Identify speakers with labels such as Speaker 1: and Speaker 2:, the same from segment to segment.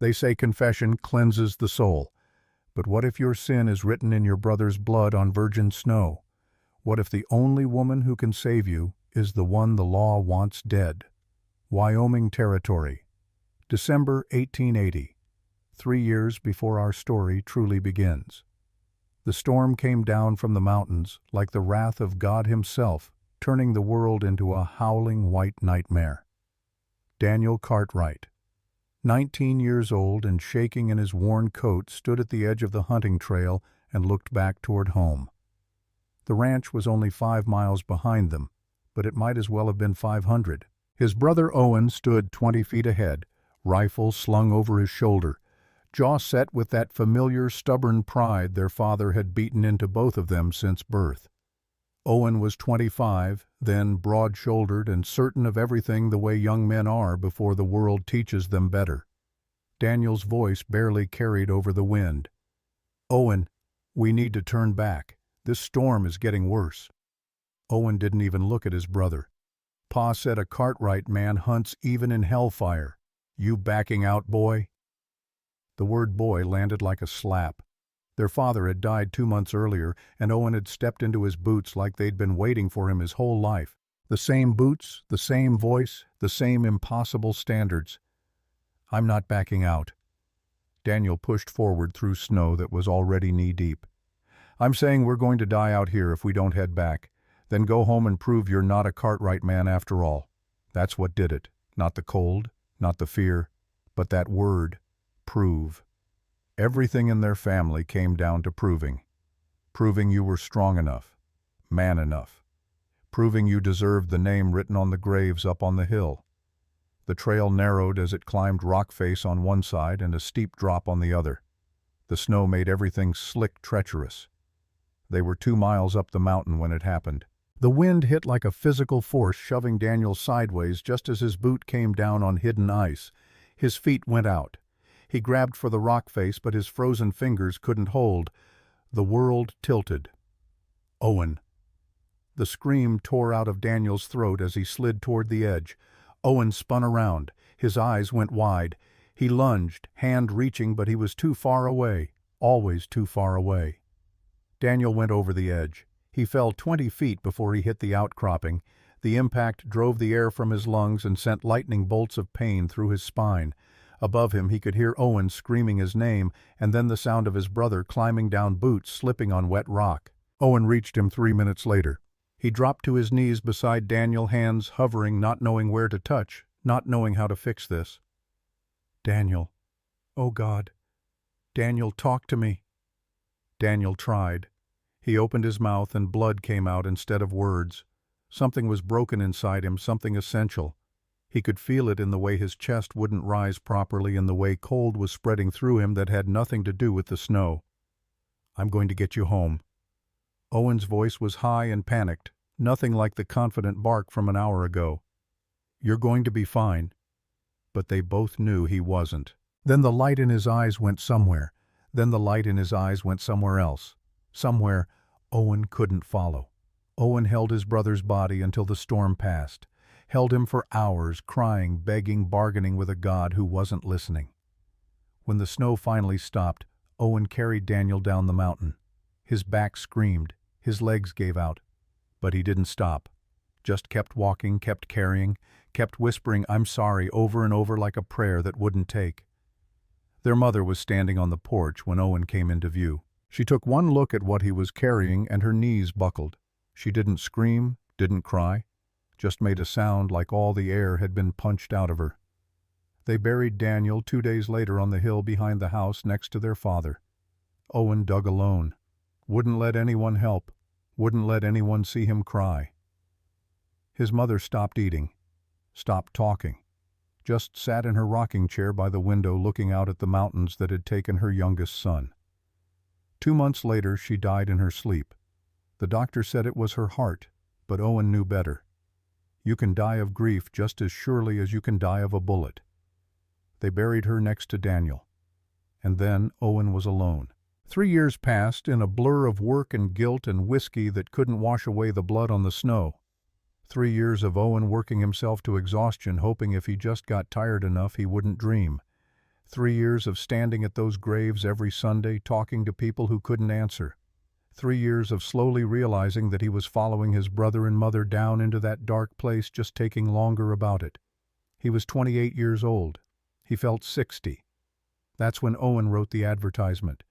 Speaker 1: They say confession cleanses the soul. But what if your sin is written in your brother's blood on virgin snow? What if the only woman who can save you is the one the law wants dead? Wyoming Territory, December 1880, 3 years before our story truly begins. The storm came down from the mountains like the wrath of God himself, turning the world into a howling white nightmare. Daniel Cartwright, 19 years old and shaking in his worn coat, stood at the edge of the hunting trail and looked back toward home. The ranch was only 5 miles behind them, but it might as well have been 500. His brother Owen stood 20 feet ahead, rifle slung over his shoulder, jaw set with that familiar stubborn pride their father had beaten into both of them since birth. Owen was 25, then broad-shouldered and certain of everything the way young men are before the world teaches them better. Daniel's voice barely carried over the wind. "Owen, we need to turn back. This storm is getting worse." Owen didn't even look at his brother. "Pa said a Cartwright man hunts even in hellfire. You backing out, boy?" The word boy landed like a slap. Their father had died 2 months earlier, and Owen had stepped into his boots like they'd been waiting for him his whole life. The same boots, the same voice, the same impossible standards. "I'm not backing out." Daniel pushed forward through snow that was already knee-deep. "I'm saying we're going to die out here if we don't head back. Then go home and prove you're not a Cartwright man after all. That's what did it. Not the cold, not the fear, but that word, prove." Everything in their family came down to proving. Proving you were strong enough, man enough. Proving you deserved the name written on the graves up on the hill. The trail narrowed as it climbed rock face on one side and a steep drop on the other. The snow made everything slick, treacherous. They were 2 miles up the mountain when it happened. The wind hit like a physical force, shoving Daniel sideways just as his boot came down on hidden ice. His feet went out. He grabbed for the rock face, but his frozen fingers couldn't hold. The world tilted. "Owen!" The scream tore out of Daniel's throat as he slid toward the edge. Owen spun around. His eyes went wide. He lunged, hand reaching, but he was too far away, always too far away. Daniel went over the edge. He fell 20 feet before he hit the outcropping. The impact drove the air from his lungs and sent lightning bolts of pain through his spine. Above him he could hear Owen screaming his name, and then the sound of his brother climbing down boots, slipping on wet rock. Owen reached him 3 minutes later. He dropped to his knees beside Daniel, hands hovering, not knowing where to touch, not knowing how to fix this. "Daniel. Oh God. Daniel, talk to me." Daniel tried. He opened his mouth and blood came out instead of words. Something was broken inside him, something essential. He could feel it in the way his chest wouldn't rise properly, in the way cold was spreading through him that had nothing to do with the snow. "I'm going to get you home." Owen's voice was high and panicked, nothing like the confident bark from an hour ago. "You're going to be fine." But they both knew he wasn't. Then the light in his eyes went somewhere. Then the light in his eyes went somewhere else. Somewhere Owen couldn't follow. Owen held his brother's body until the storm passed. Held him for hours, crying, begging, bargaining with a God who wasn't listening. When the snow finally stopped, Owen carried Daniel down the mountain. His back screamed, his legs gave out. But he didn't stop. Just kept walking, kept carrying, kept whispering "I'm sorry" over and over like a prayer that wouldn't take. Their mother was standing on the porch when Owen came into view. She took one look at what he was carrying and her knees buckled. She didn't scream, didn't cry. Just made a sound like all the air had been punched out of her. They buried Daniel 2 days later on the hill behind the house next to their father. Owen dug alone. Wouldn't let anyone help. Wouldn't let anyone see him cry. His mother stopped eating. Stopped talking. Just sat in her rocking chair by the window looking out at the mountains that had taken her youngest son. 2 months later she died in her sleep. The doctor said it was her heart, but Owen knew better. You can die of grief just as surely as you can die of a bullet. They buried her next to Daniel. And then Owen was alone. 3 years passed in a blur of work and guilt and whiskey that couldn't wash away the blood on the snow. 3 years of Owen working himself to exhaustion, hoping if he just got tired enough he wouldn't dream. 3 years of standing at those graves every Sunday, talking to people who couldn't answer. 3 years of slowly realizing that he was following his brother and mother down into that dark place, just taking longer about it. He was 28 years old. He felt 60. That's when Owen wrote the advertisement.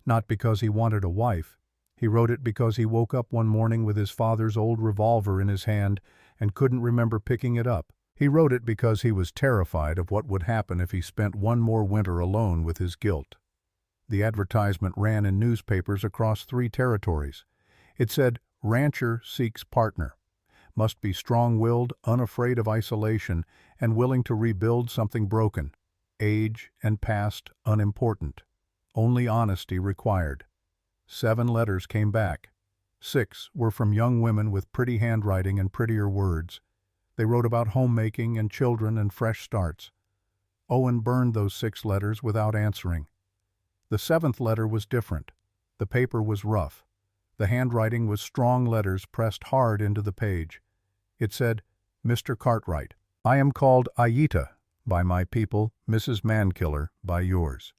Speaker 1: Not because he wanted a wife. He wrote it because he woke up one morning with his father's old revolver in his hand and couldn't remember picking it up. He wrote it because he was terrified of what would happen if he spent one more winter alone with his guilt. The advertisement ran in newspapers across 3 territories. It said, "Rancher seeks partner. Must be strong-willed, unafraid of isolation, and willing to rebuild something broken. Age and past unimportant. Only honesty required." 7 letters came back. 6 were from young women with pretty handwriting and prettier words. They wrote about homemaking and children and fresh starts. Owen burned those 6 letters without answering. The 7th letter was different. The paper was rough. The handwriting was strong letters pressed hard into the page. It said, "Mr. Cartwright, I am called Aita by my people, Mrs. Mankiller by yours.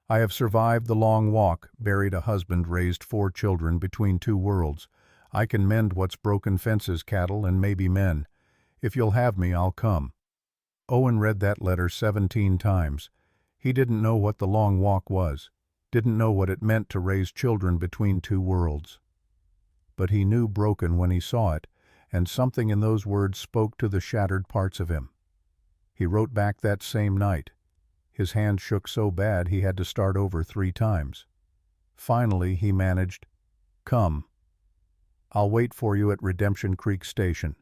Speaker 1: I have survived the long walk, buried a husband, raised 4 children between 2 worlds. I can mend what's broken fences, cattle, and maybe men. If you'll have me, I'll come." Owen read that letter 17 times. He didn't know what the long walk was, didn't know what it meant to raise children between 2 worlds. But he knew broken when he saw it, and something in those words spoke to the shattered parts of him. He wrote back that same night. His hand shook so bad he had to start over 3 times. Finally he managed, "Come. I'll wait for you at Redemption Creek Station."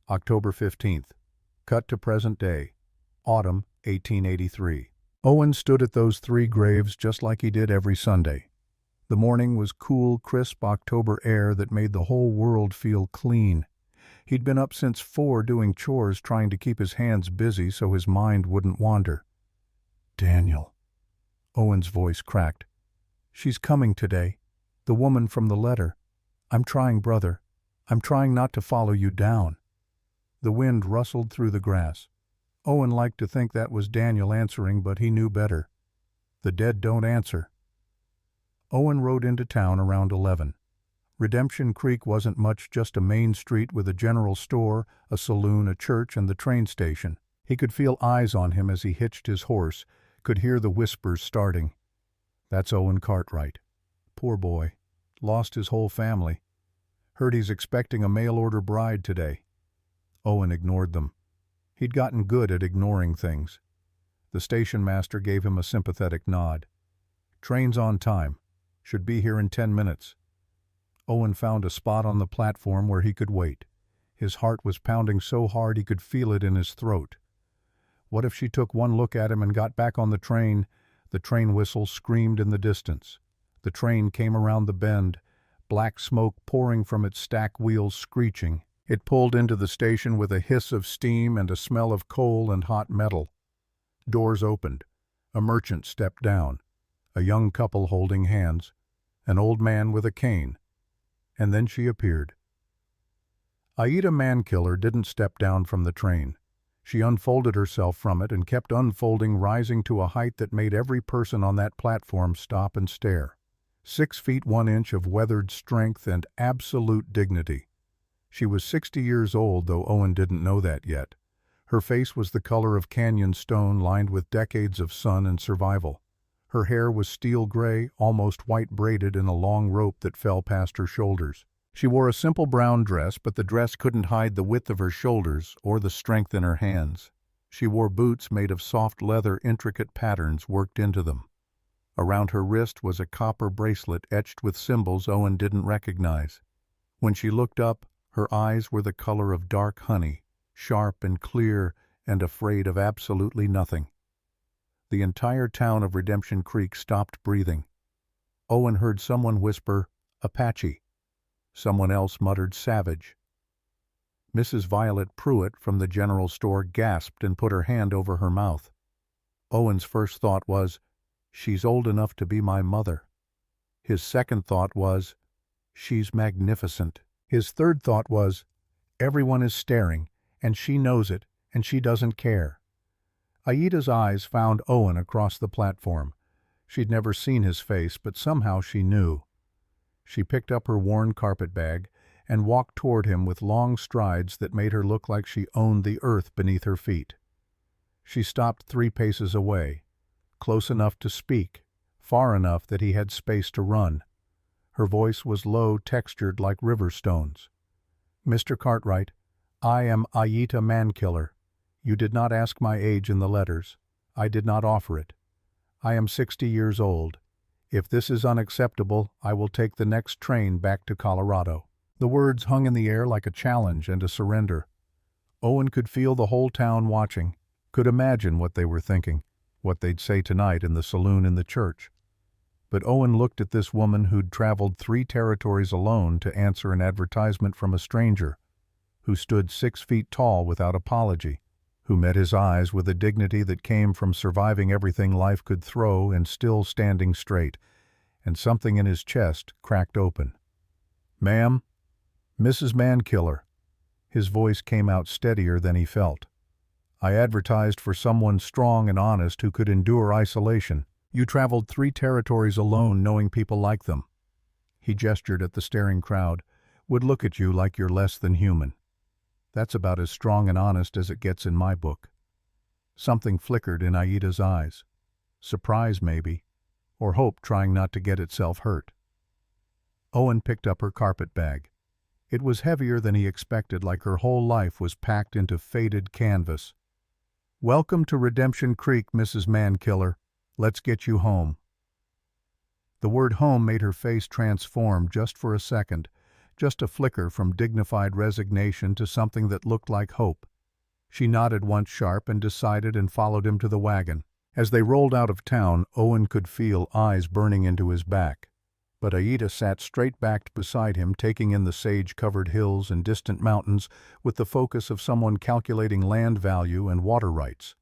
Speaker 1: October 15th. Cut to present day. Autumn, 1883. Owen stood at those 3 graves just like he did every Sunday. The morning was cool, crisp October air that made the whole world feel clean. He'd been up since 4 doing chores, trying to keep his hands busy so his mind wouldn't wander. "Daniel." Owen's voice cracked. "She's coming today. The woman from the letter. I'm trying, brother. I'm trying not to follow you down." The wind rustled through the grass. Owen liked to think that was Daniel answering, but he knew better. The dead don't answer. Owen rode into town around 11. Redemption Creek wasn't much, just a main street with a general store, a saloon, a church, and the train station. He could feel eyes on him as he hitched his horse, could hear the whispers starting. "That's Owen Cartwright. Poor boy. Lost his whole family. Heard he's expecting a mail-order bride today." Owen ignored them. He'd gotten good at ignoring things. The station master gave him a sympathetic nod. "Train's on time. Should be here in 10 minutes. Owen found a spot on the platform where he could wait. His heart was pounding so hard he could feel it in his throat. What if she took one look at him and got back on the train? The train whistle screamed in the distance. The train came around the bend, black smoke pouring from its stack wheels, screeching. It pulled into the station with a hiss of steam and a smell of coal and hot metal. Doors opened. A merchant stepped down. A young couple holding hands. An old man with a cane. And then she appeared. Aita Mankiller didn't step down from the train. She unfolded herself from it and kept unfolding, rising to a height that made every person on that platform stop and stare. 6 feet 1 inch of weathered strength and absolute dignity. She was 60 years old, though Owen didn't know that yet. Her face was the color of canyon stone, lined with decades of sun and survival. Her hair was steel gray, almost white, braided in a long rope that fell past her shoulders. She wore a simple brown dress, but the dress couldn't hide the width of her shoulders or the strength in her hands. She wore boots made of soft leather, intricate patterns worked into them. Around her wrist was a copper bracelet etched with symbols Owen didn't recognize. When she looked up, her eyes were the color of dark honey, sharp and clear and afraid of absolutely nothing. The entire town of Redemption Creek stopped breathing. Owen heard someone whisper, "Apache." Someone else muttered, "Savage." Mrs. Violet Pruitt from the general store gasped and put her hand over her mouth. Owen's first thought was, "She's old enough to be my mother." His second thought was, "She's magnificent." His third thought was, "Everyone is staring, and she knows it, and she doesn't care." Aida's eyes found Owen across the platform. She'd never seen his face, but somehow she knew. She picked up her worn carpetbag and walked toward him with long strides that made her look like she owned the earth beneath her feet. She stopped 3 paces away, close enough to speak, far enough that he had space to run. Her voice was low, textured like river stones. "Mr. Cartwright, I am Aida Mankiller. You did not ask my age in the letters. I did not offer it. I am 60 years old. If this is unacceptable, I will take the next train back to Colorado." The words hung in the air like a challenge and a surrender. Owen could feel the whole town watching, could imagine what they were thinking, what they'd say tonight in the saloon in the church. But Owen looked at this woman who'd traveled 3 territories alone to answer an advertisement from a stranger, who stood 6 feet tall without apology, who met his eyes with a dignity that came from surviving everything life could throw and still standing straight, and something in his chest cracked open. "Ma'am, Mrs. Mankiller." His voice came out steadier than he felt. "I advertised for someone strong and honest who could endure isolation. You traveled 3 territories alone knowing people like them." He gestured at the staring crowd. "Would look at you like you're less than human. That's about as strong and honest as it gets in my book." Something flickered in Aida's eyes. Surprise, maybe, or hope trying not to get itself hurt. Owen picked up her carpetbag. It was heavier than he expected, like her whole life was packed into faded canvas. "Welcome to Redemption Creek, Mrs. Mankiller. Let's get you home." The word home made her face transform just for a second, just a flicker from dignified resignation to something that looked like hope. She nodded once sharp and decided and followed him to the wagon. As they rolled out of town, Owen could feel eyes burning into his back. But Aida sat straight-backed beside him, taking in the sage-covered hills and distant mountains with the focus of someone calculating land value and water rights.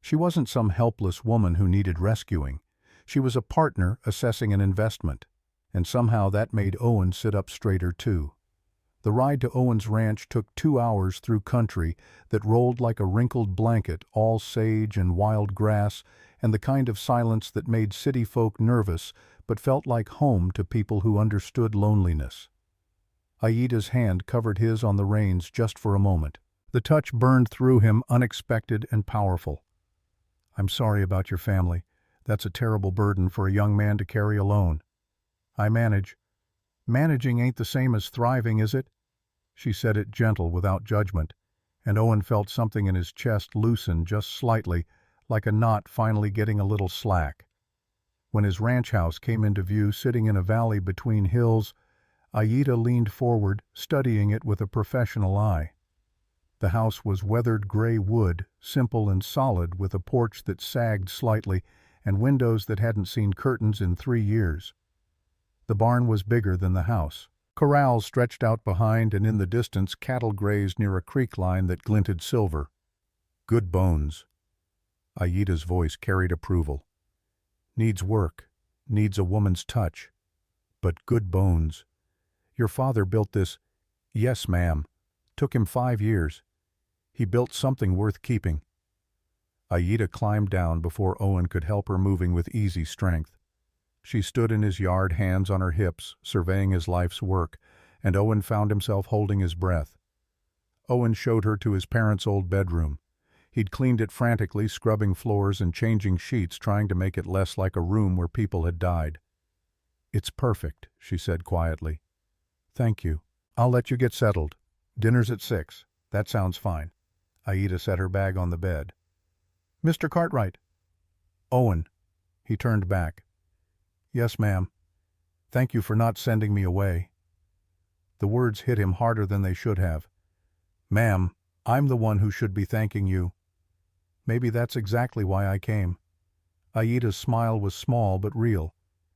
Speaker 1: She wasn't some helpless woman who needed rescuing. She was a partner assessing an investment, and somehow that made Owen sit up straighter too. The ride to Owen's ranch took 2 hours through country that rolled like a wrinkled blanket, all sage and wild grass, and the kind of silence that made city folk nervous but felt like home to people who understood loneliness. Aida's hand covered his on the reins just for a moment. The touch burned through him, unexpected and powerful. "I'm sorry about your family. That's a terrible burden for a young man to carry alone. I manage." "Managing ain't the same as thriving, is it?" She said it gentle, without judgment, and Owen felt something in his chest loosen just slightly, like a knot finally getting a little slack. When his ranch house came into view sitting in a valley between hills, Aida leaned forward, studying it with a professional eye. The house was weathered gray wood, simple and solid, with a porch that sagged slightly and windows that hadn't seen curtains in 3 years. The barn was bigger than the house. Corrals stretched out behind, and in the distance cattle grazed near a creek line that glinted silver. "Good bones." Aida's voice carried approval. "Needs work, needs a woman's touch, but good bones. Your father built this." "Yes, ma'am. Took him 5 years. He built something worth keeping." Aida climbed down before Owen could help her, moving with easy strength. She stood in his yard, hands on her hips, surveying his life's work, and Owen found himself holding his breath. Owen showed her to his parents' old bedroom. He'd cleaned it frantically, scrubbing floors and changing sheets, trying to make it less like a room where people had died. "It's perfect," she said quietly. "Thank you. I'll let you get settled. Dinner's at 6. That sounds fine." Aida set her bag on the bed. "Mr. Cartwright." "Owen." He turned back. "Yes, ma'am. Thank you for not sending me away." The words hit him harder than they should have. "Ma'am, I'm the one who should be thanking you." "Maybe that's exactly why I came." Aida's smile was small but real,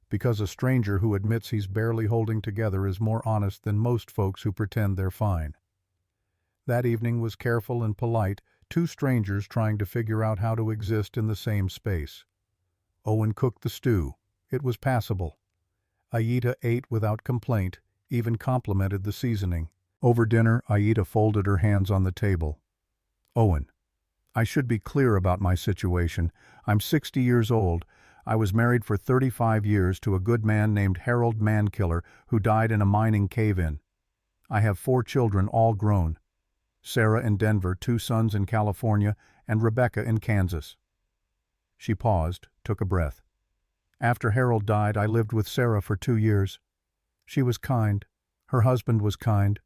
Speaker 1: because a stranger who admits he's barely holding together is more honest than most folks who pretend they're fine. That evening was careful and polite, 2 strangers trying to figure out how to exist in the same space. Owen cooked the stew. It was passable. Aida ate without complaint, even complimented the seasoning. Over dinner, Aida folded her hands on the table. "Owen, I should be clear about my situation. I'm 60 years old. I was married for 35 years to a good man named Harold Mankiller who died in a mining cave-in. I have 4 children, all grown. Sarah in Denver, 2 sons in California, and Rebecca in Kansas. She paused, took a breath. After Harold died, I lived with Sarah for 2 years. She was kind. Her husband was kind.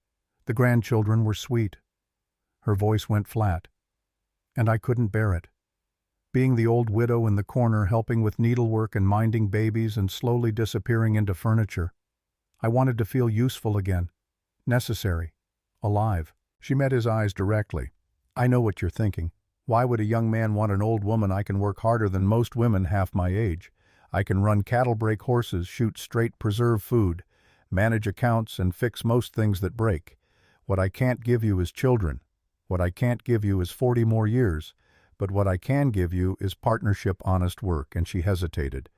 Speaker 1: The grandchildren were sweet. Her voice went flat. And I couldn't bear it. Being the old widow in the corner helping with needlework and minding babies and slowly disappearing into furniture. I wanted to feel useful again. Necessary. Alive. She met his eyes directly. I know what you're thinking. Why would a young man want an old woman? I can work harder than most women half my age. I can run cattle, break horses, shoot straight, preserve food, manage accounts, and fix most things that break. What I can't give you is children. What I can't give you is 40 more years. But what I can give you is partnership, honest work, and she hesitated.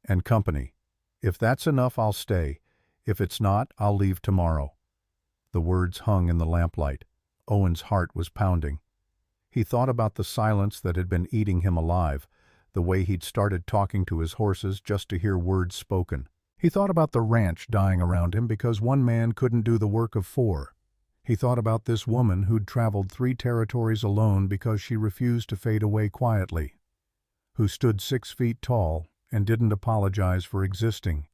Speaker 1: And company. If that's enough, I'll stay. If it's not, I'll leave tomorrow. The words hung in the lamplight. Owen's heart was pounding. He thought about the silence that had been eating him alive, the way he'd started talking to his horses just to hear words spoken. He thought about the ranch dying around him because one man couldn't do the work of 4. He thought about this woman who'd traveled 3 territories alone because she refused to fade away quietly, who stood 6 feet tall and didn't apologize for existing.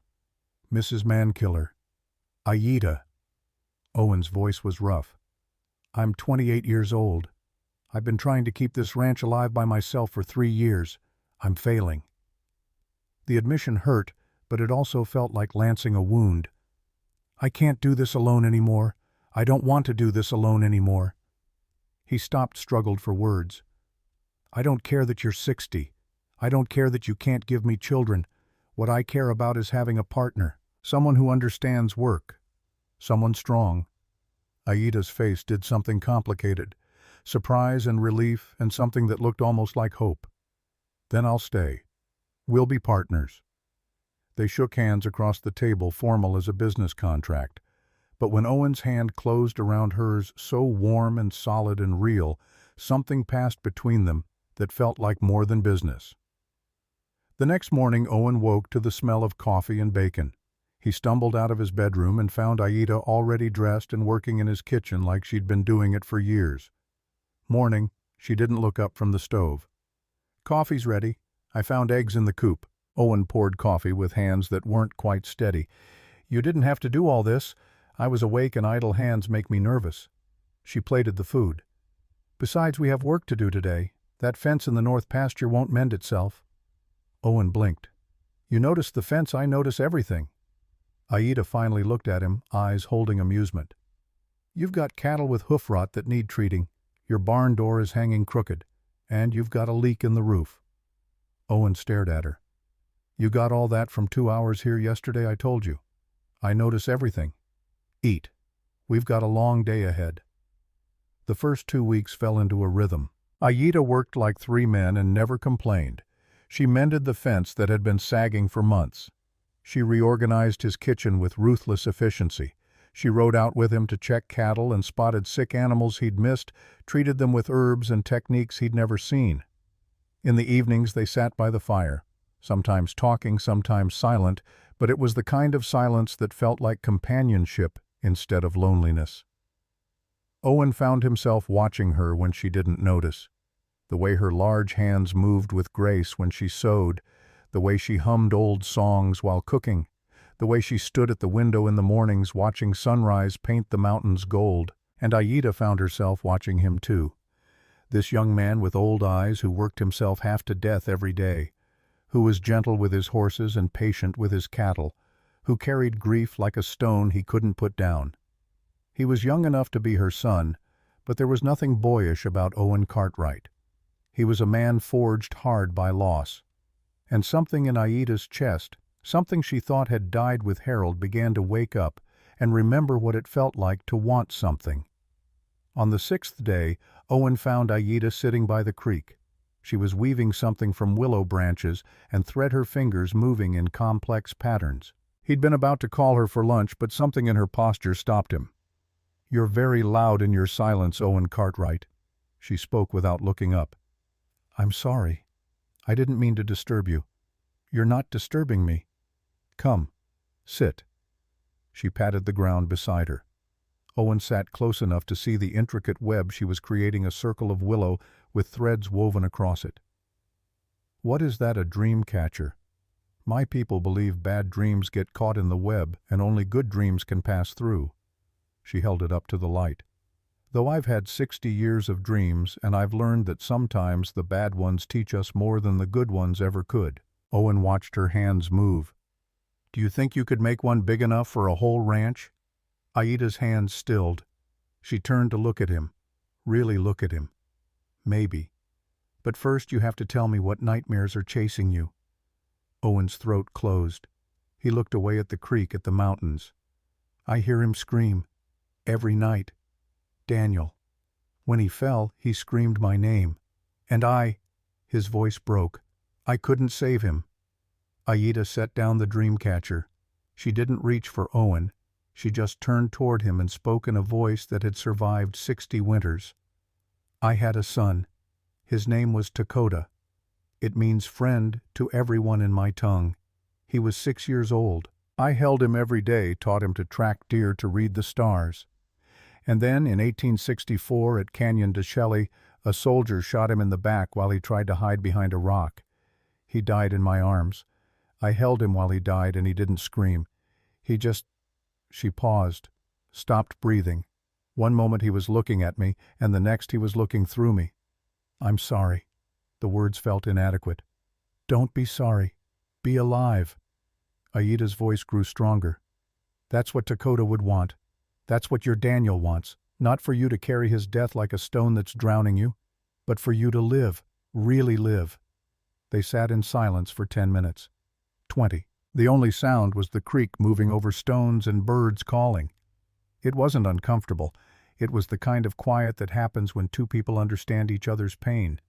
Speaker 1: Mrs. Mankiller. Aida. Owen's voice was rough. I'm 28 years old. I've been trying to keep this ranch alive by myself for 3 years. I'm failing. The admission hurt, but it also felt like lancing a wound. I can't do this alone anymore. I don't want to do this alone anymore. He stopped, struggled for words. I don't care that you're 60. I don't care that you can't give me children. What I care about is having a partner, someone who understands work, someone strong. Aida's face did something complicated, surprise and relief and something that looked almost like hope. Then I'll stay. We'll be partners. They shook hands across the table, formal as a business contract. But when Owen's hand closed around hers, so warm and solid and real, something passed between them that felt like more than business. The next morning, Owen woke to the smell of coffee and bacon. He stumbled out of his bedroom and found Aida already dressed and working in his kitchen like she'd been doing it for years. Morning, she didn't look up from the stove. Coffee's ready. I found eggs in the coop. Owen poured coffee with hands that weren't quite steady. You didn't have to do all this. I was awake and idle hands make me nervous. She plated the food. Besides, we have work to do today. That fence in the north pasture won't mend itself. Owen blinked. You notice the fence, I notice everything. Aida finally looked at him, eyes holding amusement. You've got cattle with hoof rot that need treating. Your barn door is hanging crooked. And you've got a leak in the roof. Owen stared at her. You got all that from 2 hours here yesterday, I told you. I notice everything. Eat. We've got a long day ahead. The first 2 weeks fell into a rhythm. Aida worked like 3 men and never complained. She mended the fence that had been sagging for months. She reorganized his kitchen with ruthless efficiency. She rode out with him to check cattle and spotted sick animals he'd missed, treated them with herbs and techniques he'd never seen. In the evenings they sat by the fire, sometimes talking, sometimes silent, but it was the kind of silence that felt like companionship instead of loneliness. Owen found himself watching her when she didn't notice. The way her large hands moved with grace when she sewed, the way she hummed old songs while cooking, the way she stood at the window in the mornings watching sunrise paint the mountains gold. And Aida found herself watching him too. This young man with old eyes who worked himself half to death every day, who was gentle with his horses and patient with his cattle, who carried grief like a stone he couldn't put down. He was young enough to be her son, but there was nothing boyish about Owen Cartwright. He was a man forged hard by loss. And something in Aida's chest, something she thought had died with Harold, began to wake up and remember what it felt like to want something. On the 6th day, Owen found Aida sitting by the creek. She was weaving something from willow branches and thread her fingers moving in complex patterns. He'd been about to call her for lunch, but something in her posture stopped him. You're very loud in your silence, Owen Cartwright. She spoke without looking up. "I'm sorry. I didn't mean to disturb you. You're not disturbing me. Come, sit." She patted the ground beside her. Owen sat close enough to see the intricate web she was creating, a circle of willow with threads woven across it. "What is that, a dream catcher? My people believe bad dreams get caught in the web and only good dreams can pass through." She held it up to the light. "Though I've had 60 years of dreams, and I've learned that sometimes the bad ones teach us more than the good ones ever could." Owen watched her hands move. "Do you think you could make one big enough for a whole ranch?" Aida's hands stilled. She turned to look at him. Really look at him. "Maybe. But first you have to tell me what nightmares are chasing you." Owen's throat closed. He looked away at the creek, at the mountains. "I hear him scream. Every night. Daniel. When he fell, he screamed my name. And his voice broke. I couldn't save him." Aida set down the dream catcher. She didn't reach for Owen. She just turned toward him and spoke in a voice that had survived 60 winters. "I had a son. His name was Dakota. It means friend to everyone in my tongue. He was 6 years old. I held him every day, taught him to track deer, to read the stars. And then, in 1864, at Canyon de Chelly, a soldier shot him in the back while he tried to hide behind a rock. He died in my arms. I held him while he died, and he didn't scream. He just—" She paused, stopped breathing. One moment he was looking at me, and the next he was looking through me. "I'm sorry." The words felt inadequate. "Don't be sorry. Be alive." Aida's voice grew stronger. "That's what Dakota would want. That's what your Daniel wants. Not for you to carry his death like a stone that's drowning you, but for you to live, really live." They sat in silence for 10 minutes. 20. The only sound was the creek moving over stones and birds calling. It wasn't uncomfortable. It was the kind of quiet that happens when two people understand each other's pain.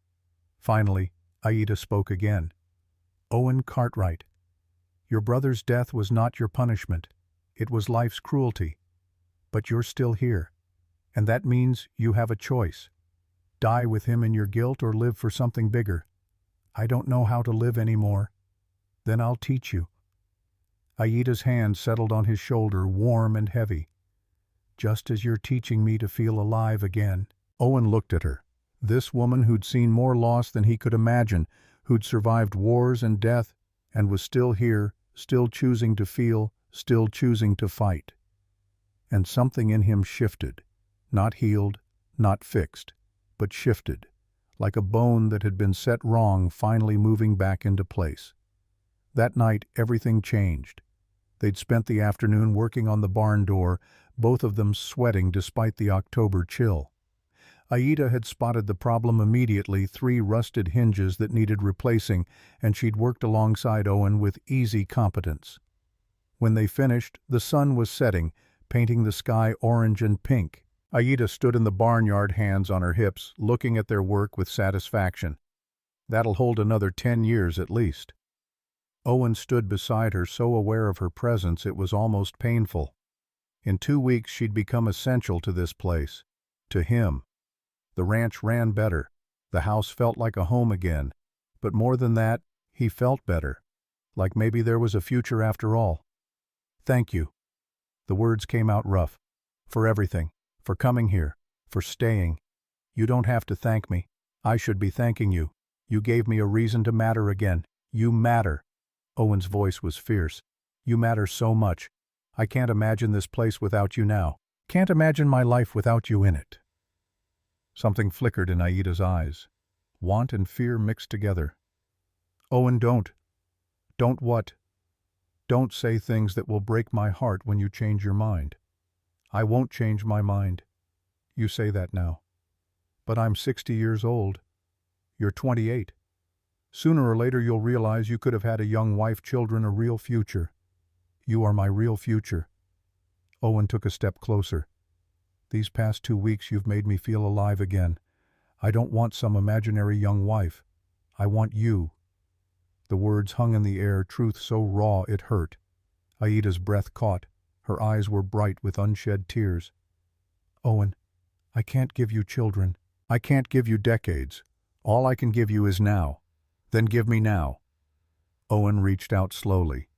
Speaker 1: Finally, Aida spoke again. "Owen Cartwright, your brother's death was not your punishment. It was life's cruelty. But you're still here, and that means you have a choice. Die with him in your guilt or live for something bigger. I don't know how to live anymore. Then I'll teach you." Aida's hand settled on his shoulder, warm and heavy. "Just as you're teaching me to feel alive again." Owen looked at her. This woman who'd seen more loss than he could imagine, who'd survived wars and death, and was still here, still choosing to feel, still choosing to fight. And something in him shifted, not healed, not fixed, but shifted, like a bone that had been set wrong finally moving back into place. That night, everything changed. They'd spent the afternoon working on the barn door, both of them sweating despite the October chill. Aida had spotted the problem immediately, 3 rusted hinges that needed replacing, and she'd worked alongside Owen with easy competence. When they finished, the sun was setting, painting the sky orange and pink. Aida stood in the barnyard, hands on her hips, looking at their work with satisfaction. "That'll hold another 10 years at least." Owen stood beside her, so aware of her presence it was almost painful. In 2 weeks she'd become essential to this place. To him. The ranch ran better. The house felt like a home again. But more than that, he felt better. Like maybe there was a future after all. "Thank you." The words came out rough. "For everything. For coming here. For staying. You don't have to thank me. I should be thanking you. You gave me a reason to matter again. You matter." Owen's voice was fierce. "You matter so much. I can't imagine this place without you now. Can't imagine my life without you in it." Something flickered in Aida's eyes. Want and fear mixed together. "Owen, don't." "Don't what?" "Don't say things that will break my heart when you change your mind." "I won't change my mind." "You say that now." "But I'm 60 years old. You're 28. Sooner or later you'll realize you could have had a young wife, children, a real future. You are my real future." Owen took a step closer. "These past 2 weeks you've made me feel alive again. I don't want some imaginary young wife. I want you." The words hung in the air, truth so raw it hurt. Aida's breath caught. Her eyes were bright with unshed tears. "Owen, I can't give you children. I can't give you decades. All I can give you is now. Then give me now. Owen reached out slowly.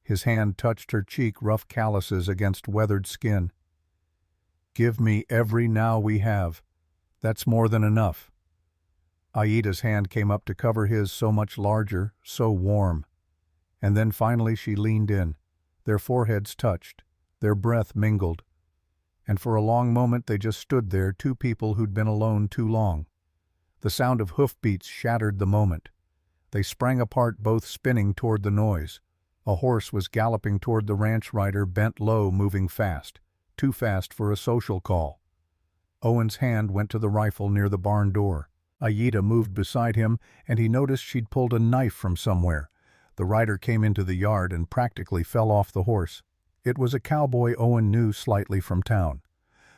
Speaker 1: His hand touched her cheek, rough calluses against weathered skin. Give me every now we have. That's more than enough. Aida's hand came up to cover his, so much larger, so warm. And then finally she leaned in. Their foreheads touched. Their breath mingled. And for a long moment they just stood there, two people who'd been alone too long. The sound of hoofbeats shattered the moment. They sprang apart, both spinning toward the noise. A horse was galloping toward the ranch rider, bent low, moving fast. Too fast for a social call. Owen's hand went to the rifle near the barn door. Aida moved beside him, and he noticed she'd pulled a knife from somewhere. The rider came into the yard and practically fell off the horse. It was a cowboy Owen knew slightly from town.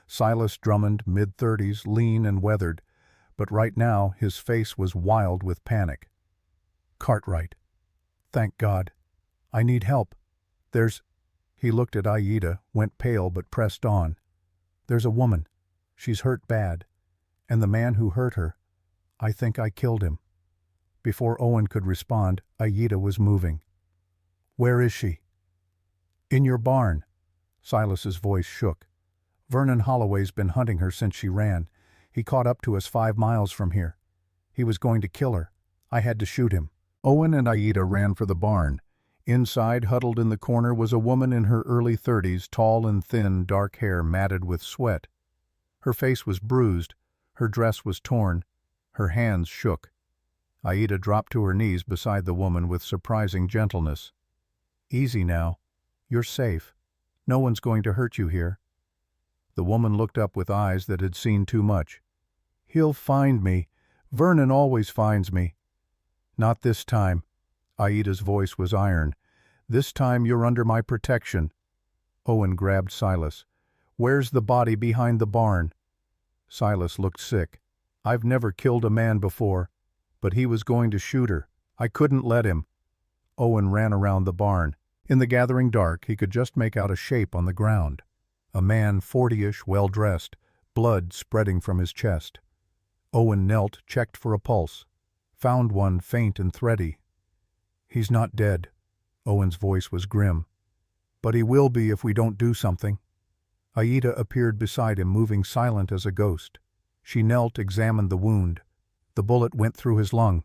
Speaker 1: Silas Drummond, mid-30s, lean and weathered, but right now his face was wild with panic. Cartwright. Thank God. I need help. There's... He looked at Aida, went pale but pressed on. There's a woman. She's hurt bad. And the man who hurt her, I think I killed him. Before Owen could respond, Aida was moving. Where is she? In your barn. Silas's voice shook. Vernon Holloway's been hunting her since she ran. He caught up to us 5 miles from here. He was going to kill her. I had to shoot him. Owen and Aida ran for the barn. Inside, huddled in the corner, was a woman in her early 30s, tall and thin, dark hair matted with sweat. Her face was bruised. Her dress was torn. Her hands shook. Aida dropped to her knees beside the woman with surprising gentleness. Easy now. You're safe. No one's going to hurt you here. The woman looked up with eyes that had seen too much. He'll find me. Vernon always finds me. Not this time. Aida's voice was iron. This time you're under my protection. Owen grabbed Silas. Where's the body behind the barn? Silas looked sick. I've never killed a man before, but he was going to shoot her. I couldn't let him. Owen ran around the barn. In the gathering dark, he could just make out a shape on the ground. A man, 40-ish, well-dressed, blood spreading from his chest. Owen knelt, checked for a pulse. Found one, faint and thready. He's not dead. Owen's voice was grim. But he will be if we don't do something. Aida appeared beside him, moving silent as a ghost. She knelt, examined the wound. The bullet went through his lung.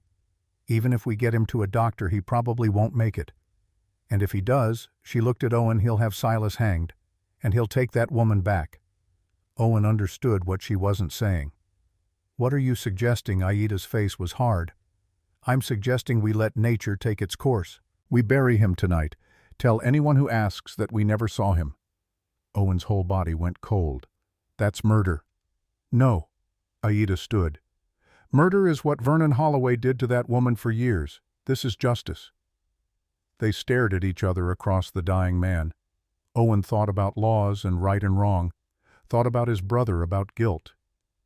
Speaker 1: Even if we get him to a doctor, he probably won't make it. And if he does, she looked at Owen, he'll have Silas hanged. And he'll take that woman back. Owen understood what she wasn't saying. What are you suggesting? Aida's face was hard. I'm suggesting we let nature take its course. We bury him tonight. Tell anyone who asks that we never saw him. Owen's whole body went cold. That's murder. No. Aida stood. Murder is what Vernon Holloway did to that woman for years. This is justice. They stared at each other across the dying man. Owen thought about laws and right and wrong, thought about his brother, about guilt.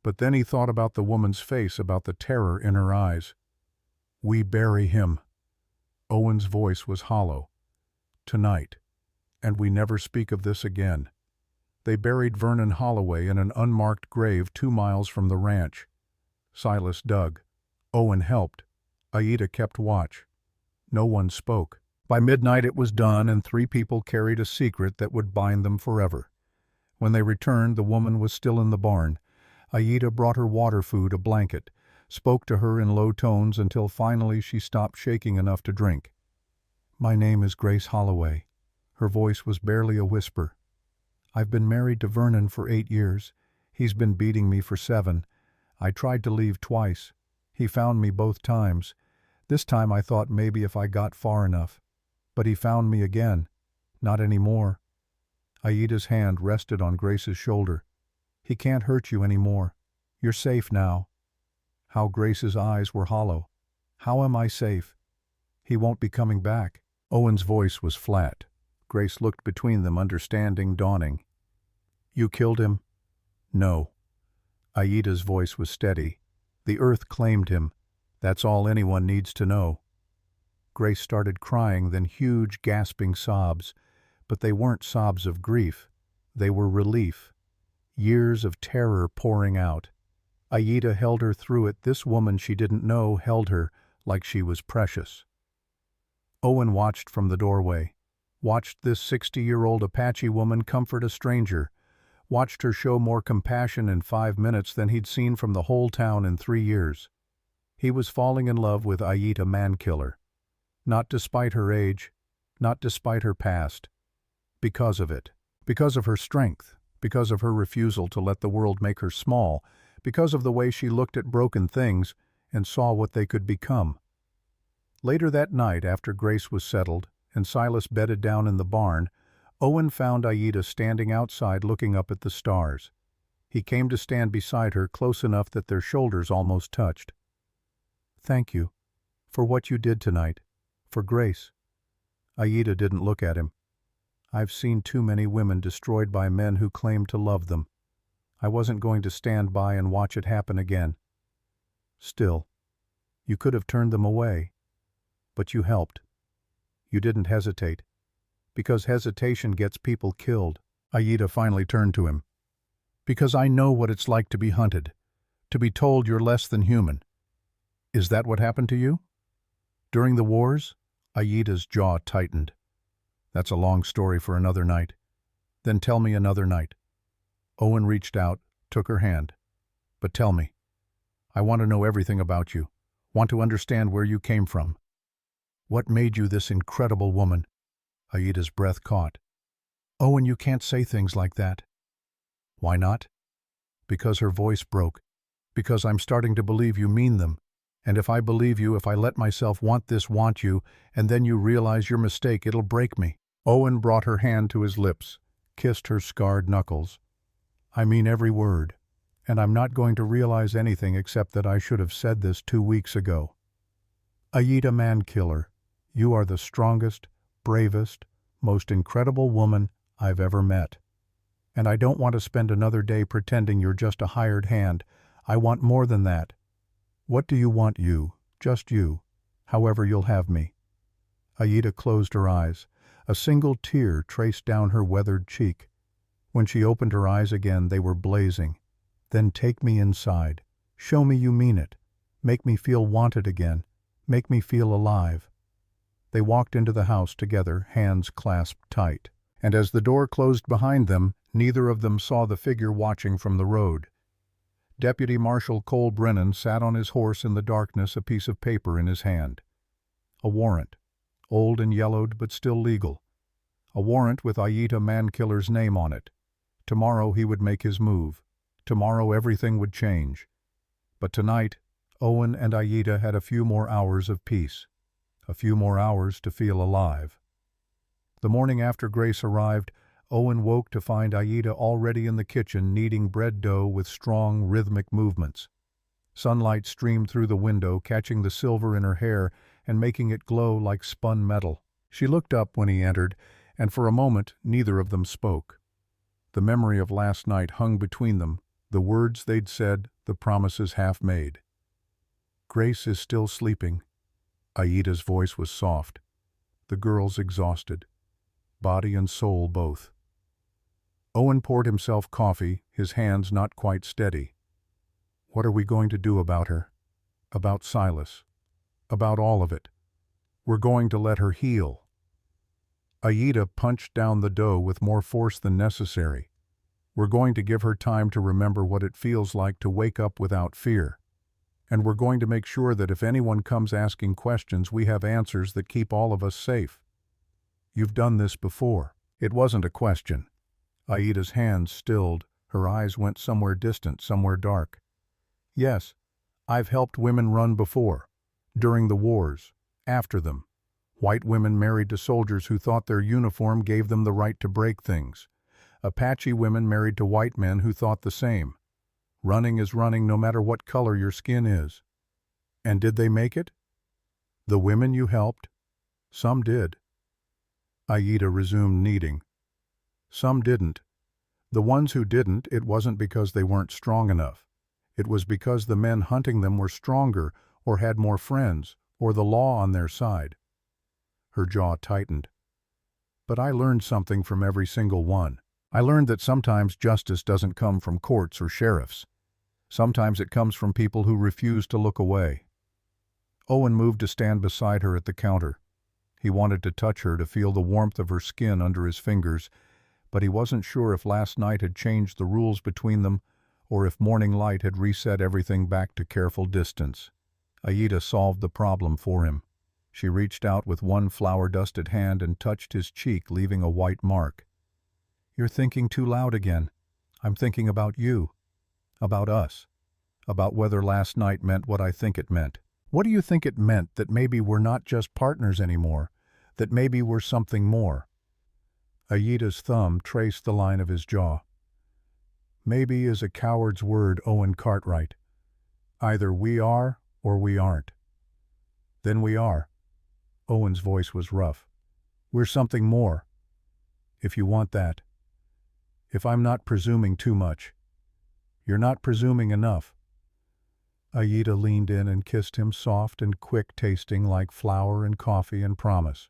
Speaker 1: But then he thought about the woman's face, about the terror in her eyes. We bury him. Owen's voice was hollow. Tonight. And we never speak of this again. They buried Vernon Holloway in an unmarked grave 2 miles from the ranch. Silas dug. Owen helped. Aida kept watch. No one spoke. By midnight it was done, and 3 people carried a secret that would bind them forever. When they returned, the woman was still in the barn. Aida brought her water, food, a blanket, spoke to her in low tones until finally she stopped shaking enough to drink. My name is Grace Holloway. Her voice was barely a whisper. I've been married to Vernon for 8 years. He's been beating me for 7. I tried to leave twice. He found me both times. This time I thought maybe if I got far enough. But he found me again. Not anymore. Aida's hand rested on Grace's shoulder. He can't hurt you anymore. You're safe now. How Grace's eyes were hollow. How am I safe? He won't be coming back. Owen's voice was flat. Grace looked between them, understanding dawning. You killed him? No. Aida's voice was steady. The earth claimed him. That's all anyone needs to know. Grace started crying, then huge, gasping sobs. But they weren't sobs of grief. They were relief. Years of terror pouring out. Aida held her through it. This woman she didn't know held her like she was precious. Owen watched from the doorway, watched this 60-year-old Apache woman comfort a stranger, watched her show more compassion in 5 minutes than he'd seen from the whole town in 3 years. He was falling in love with Aida Mankiller. Not despite her age, not despite her past. Because of it. Because of her strength. Because of her refusal to let the world make her small. Because of the way she looked at broken things and saw what they could become. Later that night, after Grace was settled and Silas bedded down in the barn, Owen found Aida standing outside looking up at the stars. He came to stand beside her close enough that their shoulders almost touched. "Thank you for what you did tonight, for Grace." Aida didn't look at him. "I've seen too many women destroyed by men who claimed to love them. I wasn't going to stand by and watch it happen again. Still, you could have turned them away. But you helped. You didn't hesitate. Because hesitation gets people killed." Aida finally turned to him. "Because I know what it's like to be hunted, to be told you're less than human. Is that what happened to you? During the wars?" Aida's jaw tightened. "That's a long story for another night." "Then tell me another night." Owen reached out, took her hand. "But tell me. I want to know everything about you. Want to understand where you came from. What made you this incredible woman?" Aida's breath caught. "Owen, you can't say things like that." "Why not?" Because her voice broke. "Because I'm starting to believe you mean them. And if I believe you, if I let myself want you, and then you realize your mistake, it'll break me." Owen brought her hand to his lips, kissed her scarred knuckles. "I mean every word. And I'm not going to realize anything except that I should have said this 2 weeks ago. Aida Mankiller, you are the strongest, bravest, most incredible woman I've ever met. And I don't want to spend another day pretending you're just a hired hand. I want more than that. What do you want, you, just you, however you'll have me?" Aida closed her eyes. A single tear traced down her weathered cheek. When she opened her eyes again, they were blazing. "Then take me inside. Show me you mean it. Make me feel wanted again. Make me feel alive." They walked into the house together, hands clasped tight. And as the door closed behind them, neither of them saw the figure watching from the road. Deputy Marshal Cole Brennan sat on his horse in the darkness, a piece of paper in his hand. A warrant, old and yellowed but still legal. A warrant with Aida Mankiller's name on it. Tomorrow he would make his move. Tomorrow everything would change. But tonight, Owen and Aida had a few more hours of peace. A few more hours to feel alive. The morning after Grace arrived, Owen woke to find Aida already in the kitchen kneading bread dough with strong, rhythmic movements. Sunlight streamed through the window, catching the silver in her hair and making it glow like spun metal. She looked up when he entered, and for a moment neither of them spoke. The memory of last night hung between them, the words they'd said, the promises half made. "Grace is still sleeping." Aida's voice was soft. The girl's exhausted. Body and soul both. Owen poured himself coffee, his hands not quite steady. "What are we going to do about her? About Silas? About all of it? We're going to let her heal." Aida punched down the dough with more force than necessary. "We're going to give her time to remember what it feels like to wake up without fear. And we're going to make sure that if anyone comes asking questions, we have answers that keep all of us safe. You've done this before." It wasn't a question. Aida's hands stilled, her eyes went somewhere distant, somewhere dark. "Yes, I've helped women run before. During the wars. After them. White women married to soldiers who thought their uniform gave them the right to break things. Apache women married to white men who thought the same. Running is running no matter what color your skin is. And did they make it? The women you helped? Some did." Aida resumed kneading. "Some didn't. The ones who didn't, it wasn't because they weren't strong enough. It was because the men hunting them were stronger, or had more friends, or the law on their side." Her jaw tightened. "But I learned something from every single one. I learned that sometimes justice doesn't come from courts or sheriffs. Sometimes it comes from people who refuse to look away. Owen moved to stand beside her at the counter. He wanted to touch her, to feel the warmth of her skin under his fingers, but he wasn't sure if last night had changed the rules between them or if morning light had reset everything back to careful distance. Aida solved the problem for him. She reached out with one flour-dusted hand and touched his cheek, leaving a white mark. "You're thinking too loud again. I'm thinking about you. About us. About whether last night meant what I think it meant. What do you think it meant, that maybe we're not just partners anymore, that maybe we're something more?" Aida's thumb traced the line of his jaw. "Maybe is a coward's word, Owen Cartwright. Either we are or we aren't." "Then we are." Owen's voice was rough. "We're something more. If you want that. If I'm not presuming too much. You're not presuming enough." Aida leaned in and kissed him, soft and quick-tasting like flour and coffee and promise.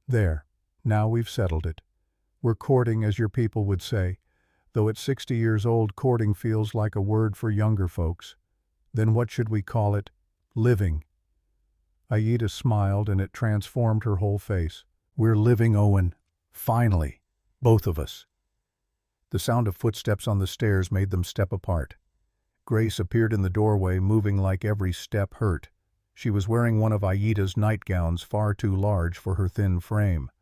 Speaker 1: "There, now we've settled it. We're courting, as your people would say, though at 60 years old courting feels like a word for younger folks. Then what should we call it? Living." Aida smiled, and it transformed her whole face. "We're living, Owen. Finally. Both of us." The sound of footsteps on the stairs made them step apart. Grace appeared in the doorway, moving like every step hurt. She was wearing one of Aida's nightgowns, far too large for her thin frame.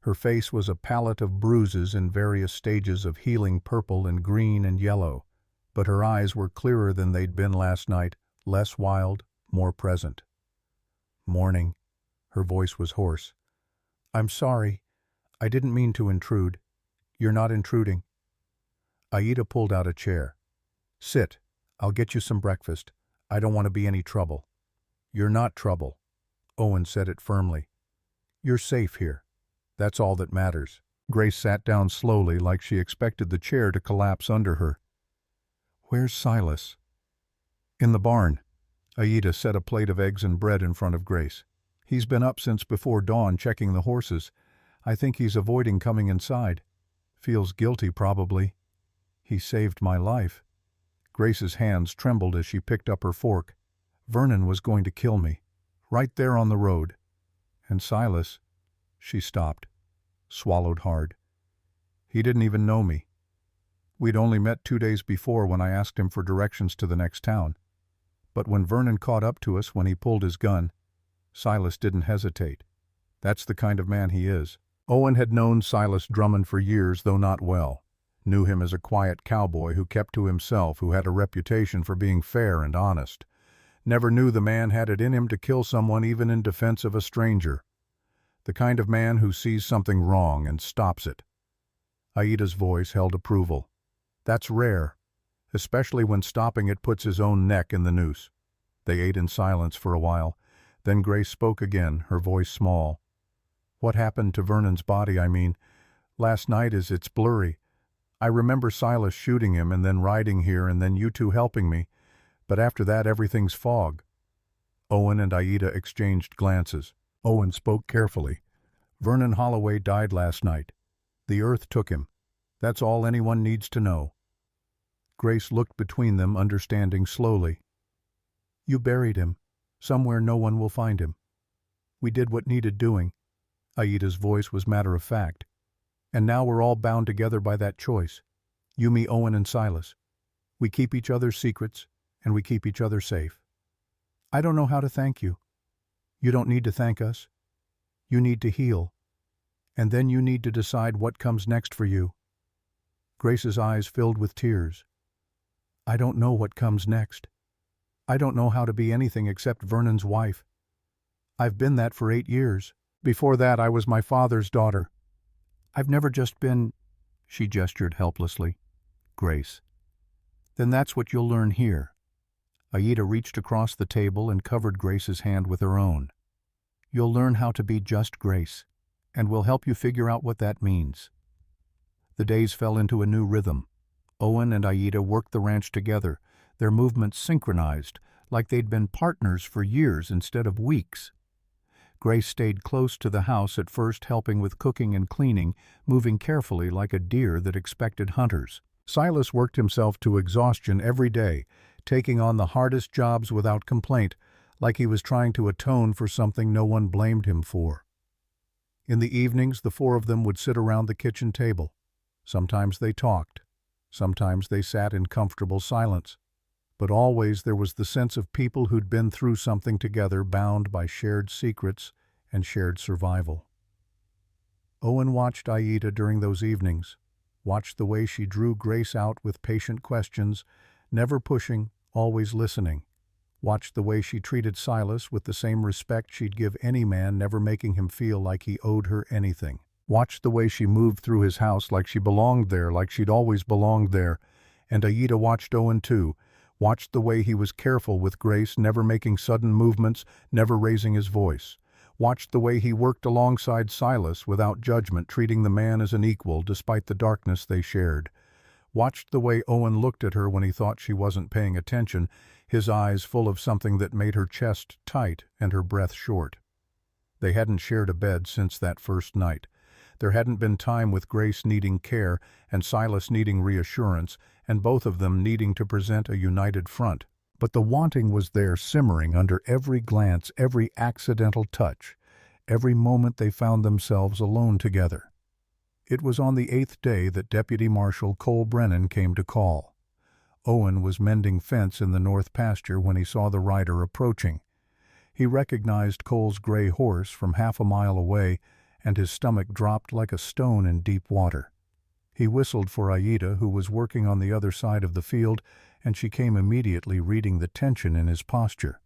Speaker 1: Her face was a palette of bruises in various stages of healing purple and green and yellow, but her eyes were clearer than they'd been last night, less wild, more present. "Morning." Her voice was hoarse. "I'm sorry. I didn't mean to intrude." "You're not intruding." Aida pulled out a chair. "Sit. I'll get you some breakfast. I don't want to be any trouble." "You're not trouble." Owen said it firmly. "You're safe here. That's all that matters." Grace sat down slowly, like she expected the chair to collapse under her. "Where's Silas?" "In the barn." Aida set a plate of eggs and bread in front of Grace. "He's been up since before dawn checking the horses. I think he's avoiding coming inside. Feels guilty, probably. He saved my life." Grace's hands trembled as she picked up her fork. "Vernon was going to kill me. Right there on the road. And Silas—" She stopped, swallowed hard. "He didn't even know me. We'd only met 2 days before when I asked him for directions to the next town. But when Vernon caught up to us when he pulled his gun, Silas didn't hesitate. That's the kind of man he is." Owen had known Silas Drummond for years, though not well. Knew him as a quiet cowboy who kept to himself, who had a reputation for being fair and honest. Never knew the man had it in him to kill someone even in defense of a stranger. The kind of man who sees something wrong and stops it. Aida's voice held approval. "That's rare, especially when stopping it puts his own neck in the noose." They ate in silence for a while. Then Grace spoke again, her voice small. "What happened to Vernon's body, I mean? Last night it's blurry. I remember Silas shooting him and then riding here and then you two helping me, but after that everything's fog." Owen and Aida exchanged glances. Owen spoke carefully. "Vernon Holloway died last night. The earth took him. That's all anyone needs to know." Grace looked between them, understanding slowly. "You buried him, somewhere no one will find him. We did what needed doing." Aida's voice was matter-of-fact. "And now we're all bound together by that choice. You, me, Owen, and Silas. We keep each other's secrets, and we keep each other safe. I don't know how to thank you. You don't need to thank us. You need to heal. And then you need to decide what comes next for you." Grace's eyes filled with tears. "I don't know what comes next. I don't know how to be anything except Vernon's wife. I've been that for 8 years. Before that, I was my father's daughter. I've never just been—" She gestured helplessly. "Grace." "Then that's what you'll learn here." Aida reached across the table and covered Grace's hand with her own. "You'll learn how to be just Grace, and we'll help you figure out what that means." The days fell into a new rhythm. Owen and Aida worked the ranch together, their movements synchronized, like they'd been partners for years instead of weeks. Grace stayed close to the house at first, helping with cooking and cleaning, moving carefully like a deer that expected hunters. Silas worked himself to exhaustion every day, taking on the hardest jobs without complaint, like he was trying to atone for something no one blamed him for. In the evenings, the four of them would sit around the kitchen table. Sometimes they talked. Sometimes they sat in comfortable silence. But always there was the sense of people who'd been through something together, bound by shared secrets and shared survival. Owen watched Aida during those evenings, watched the way she drew Grace out with patient questions, never pushing, always listening. Watched the way she treated Silas with the same respect she'd give any man, never making him feel like he owed her anything. Watched the way she moved through his house like she belonged there, like she'd always belonged there. And Aida watched Owen too. Watched the way he was careful with Grace, never making sudden movements, never raising his voice. Watched the way he worked alongside Silas without judgment, treating the man as an equal despite the darkness they shared. Watched the way Owen looked at her when he thought she wasn't paying attention, his eyes full of something that made her chest tight and her breath short. They hadn't shared a bed since that first night. There hadn't been time with Grace needing care and Silas needing reassurance, and both of them needing to present a united front. But the wanting was there, simmering under every glance, every accidental touch, every moment they found themselves alone together. It was on the 8th day that Deputy Marshal Cole Brennan came to call. Owen was mending fence in the north pasture when he saw the rider approaching. He recognized Cole's gray horse from half a mile away, and his stomach dropped like a stone in deep water. He whistled for Aida, who was working on the other side of the field, and she came immediately, reading the tension in his posture.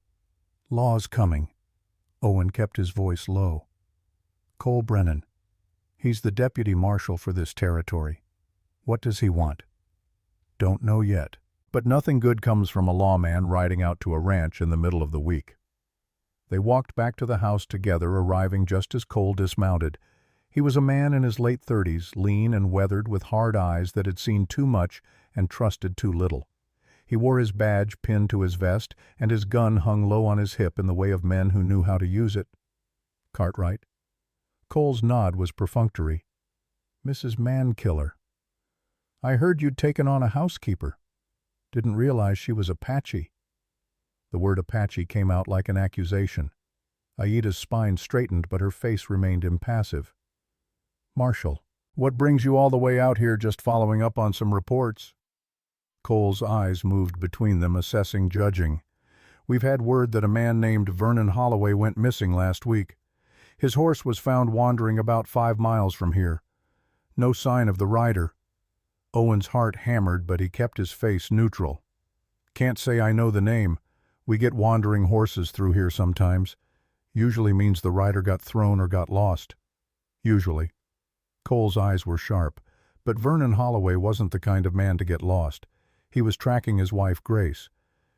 Speaker 1: "Law's coming." Owen kept his voice low. "Cole Brennan. He's the deputy marshal for this territory. What does he want?" "Don't know yet. But nothing good comes from a lawman riding out to a ranch in the middle of the week." They walked back to the house together, arriving just as Cole dismounted. He was a man in his late 30s, lean and weathered, with hard eyes that had seen too much and trusted too little. He wore his badge pinned to his vest, and his gun hung low on his hip in the way of men who knew how to use it. "Cartwright?" Cole's nod was perfunctory. "Mrs. Mankiller. I heard you'd taken on a housekeeper. Didn't realize she was Apache." The word Apache came out like an accusation. Aida's spine straightened, but her face remained impassive. "Marshal, what brings you all the way out here, just following up on some reports?" Cole's eyes moved between them, assessing, judging. "We've had word that a man named Vernon Holloway went missing last week. His horse was found wandering about 5 miles from here. No sign of the rider." Owen's heart hammered, but he kept his face neutral. "Can't say I know the name. We get wandering horses through here sometimes. Usually means the rider got thrown or got lost. Usually." Cole's eyes were sharp, but Vernon Holloway wasn't the kind of man to get lost. He was tracking his wife, Grace.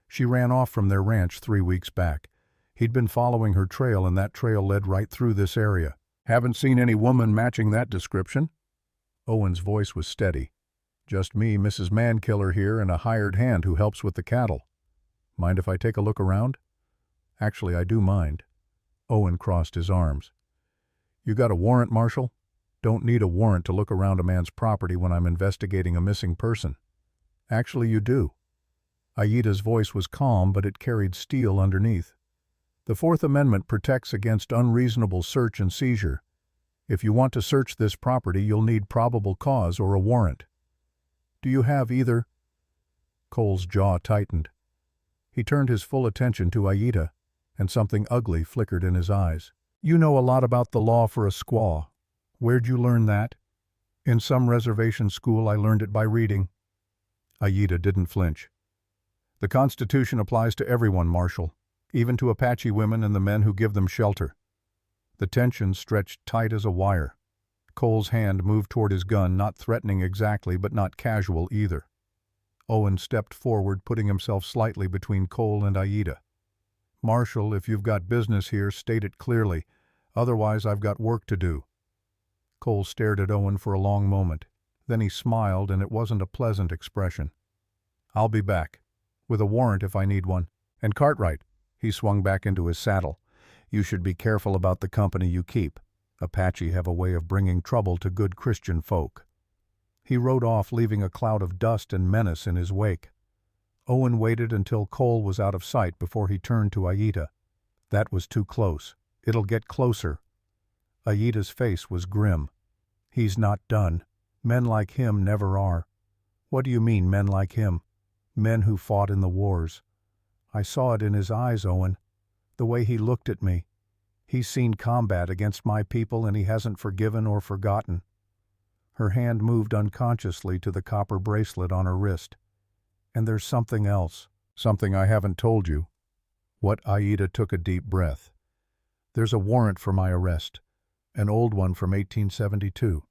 Speaker 1: She ran off from their ranch 3 weeks back. He'd been following her trail, and that trail led right through this area. "Haven't seen any woman matching that description?" Owen's voice was steady. "Just me, Mrs. Mankiller here, and a hired hand who helps with the cattle. Mind if I take a look around?" "Actually, I do mind." Owen crossed his arms. "You got a warrant, Marshal?" "Don't need a warrant to look around a man's property when I'm investigating a missing person." "Actually, you do." Aida's voice was calm, but it carried steel underneath. "The Fourth Amendment protects against unreasonable search and seizure. If you want to search this property, you'll need probable cause or a warrant. Do you have either?" Cole's jaw tightened. He turned his full attention to Aida, and something ugly flickered in his eyes. "You know a lot about the law for a squaw. Where'd you learn that?" "In some reservation school. I learned it by reading." Aida didn't flinch. "The Constitution applies to everyone, Marshal, even to Apache women and the men who give them shelter." The tension stretched tight as a wire. Cole's hand moved toward his gun, not threatening exactly, but not casual either. Owen stepped forward, putting himself slightly between Cole and Aida. "Marshal, if you've got business here, state it clearly. Otherwise, I've got work to do." Cole stared at Owen for a long moment. Then he smiled, and it wasn't a pleasant expression. "I'll be back. With a warrant if I need one. And Cartwright," he swung back into his saddle, "you should be careful about the company you keep. Apache have a way of bringing trouble to good Christian folk." He rode off, leaving a cloud of dust and menace in his wake. Owen waited until Cole was out of sight before he turned to Aida. That was too close. It'll get closer. Aida's face was grim. He's not done. Men like him never are. What do you mean, men like him? Men who fought in the wars. I saw it in his eyes, Owen. The way he looked at me. He's seen combat against my people and he hasn't forgiven or forgotten. Her hand moved unconsciously to the copper bracelet on her wrist. And there's something else. Something I haven't told you. What? Aida took a deep breath. There's a warrant for my arrest. An old one from 1872.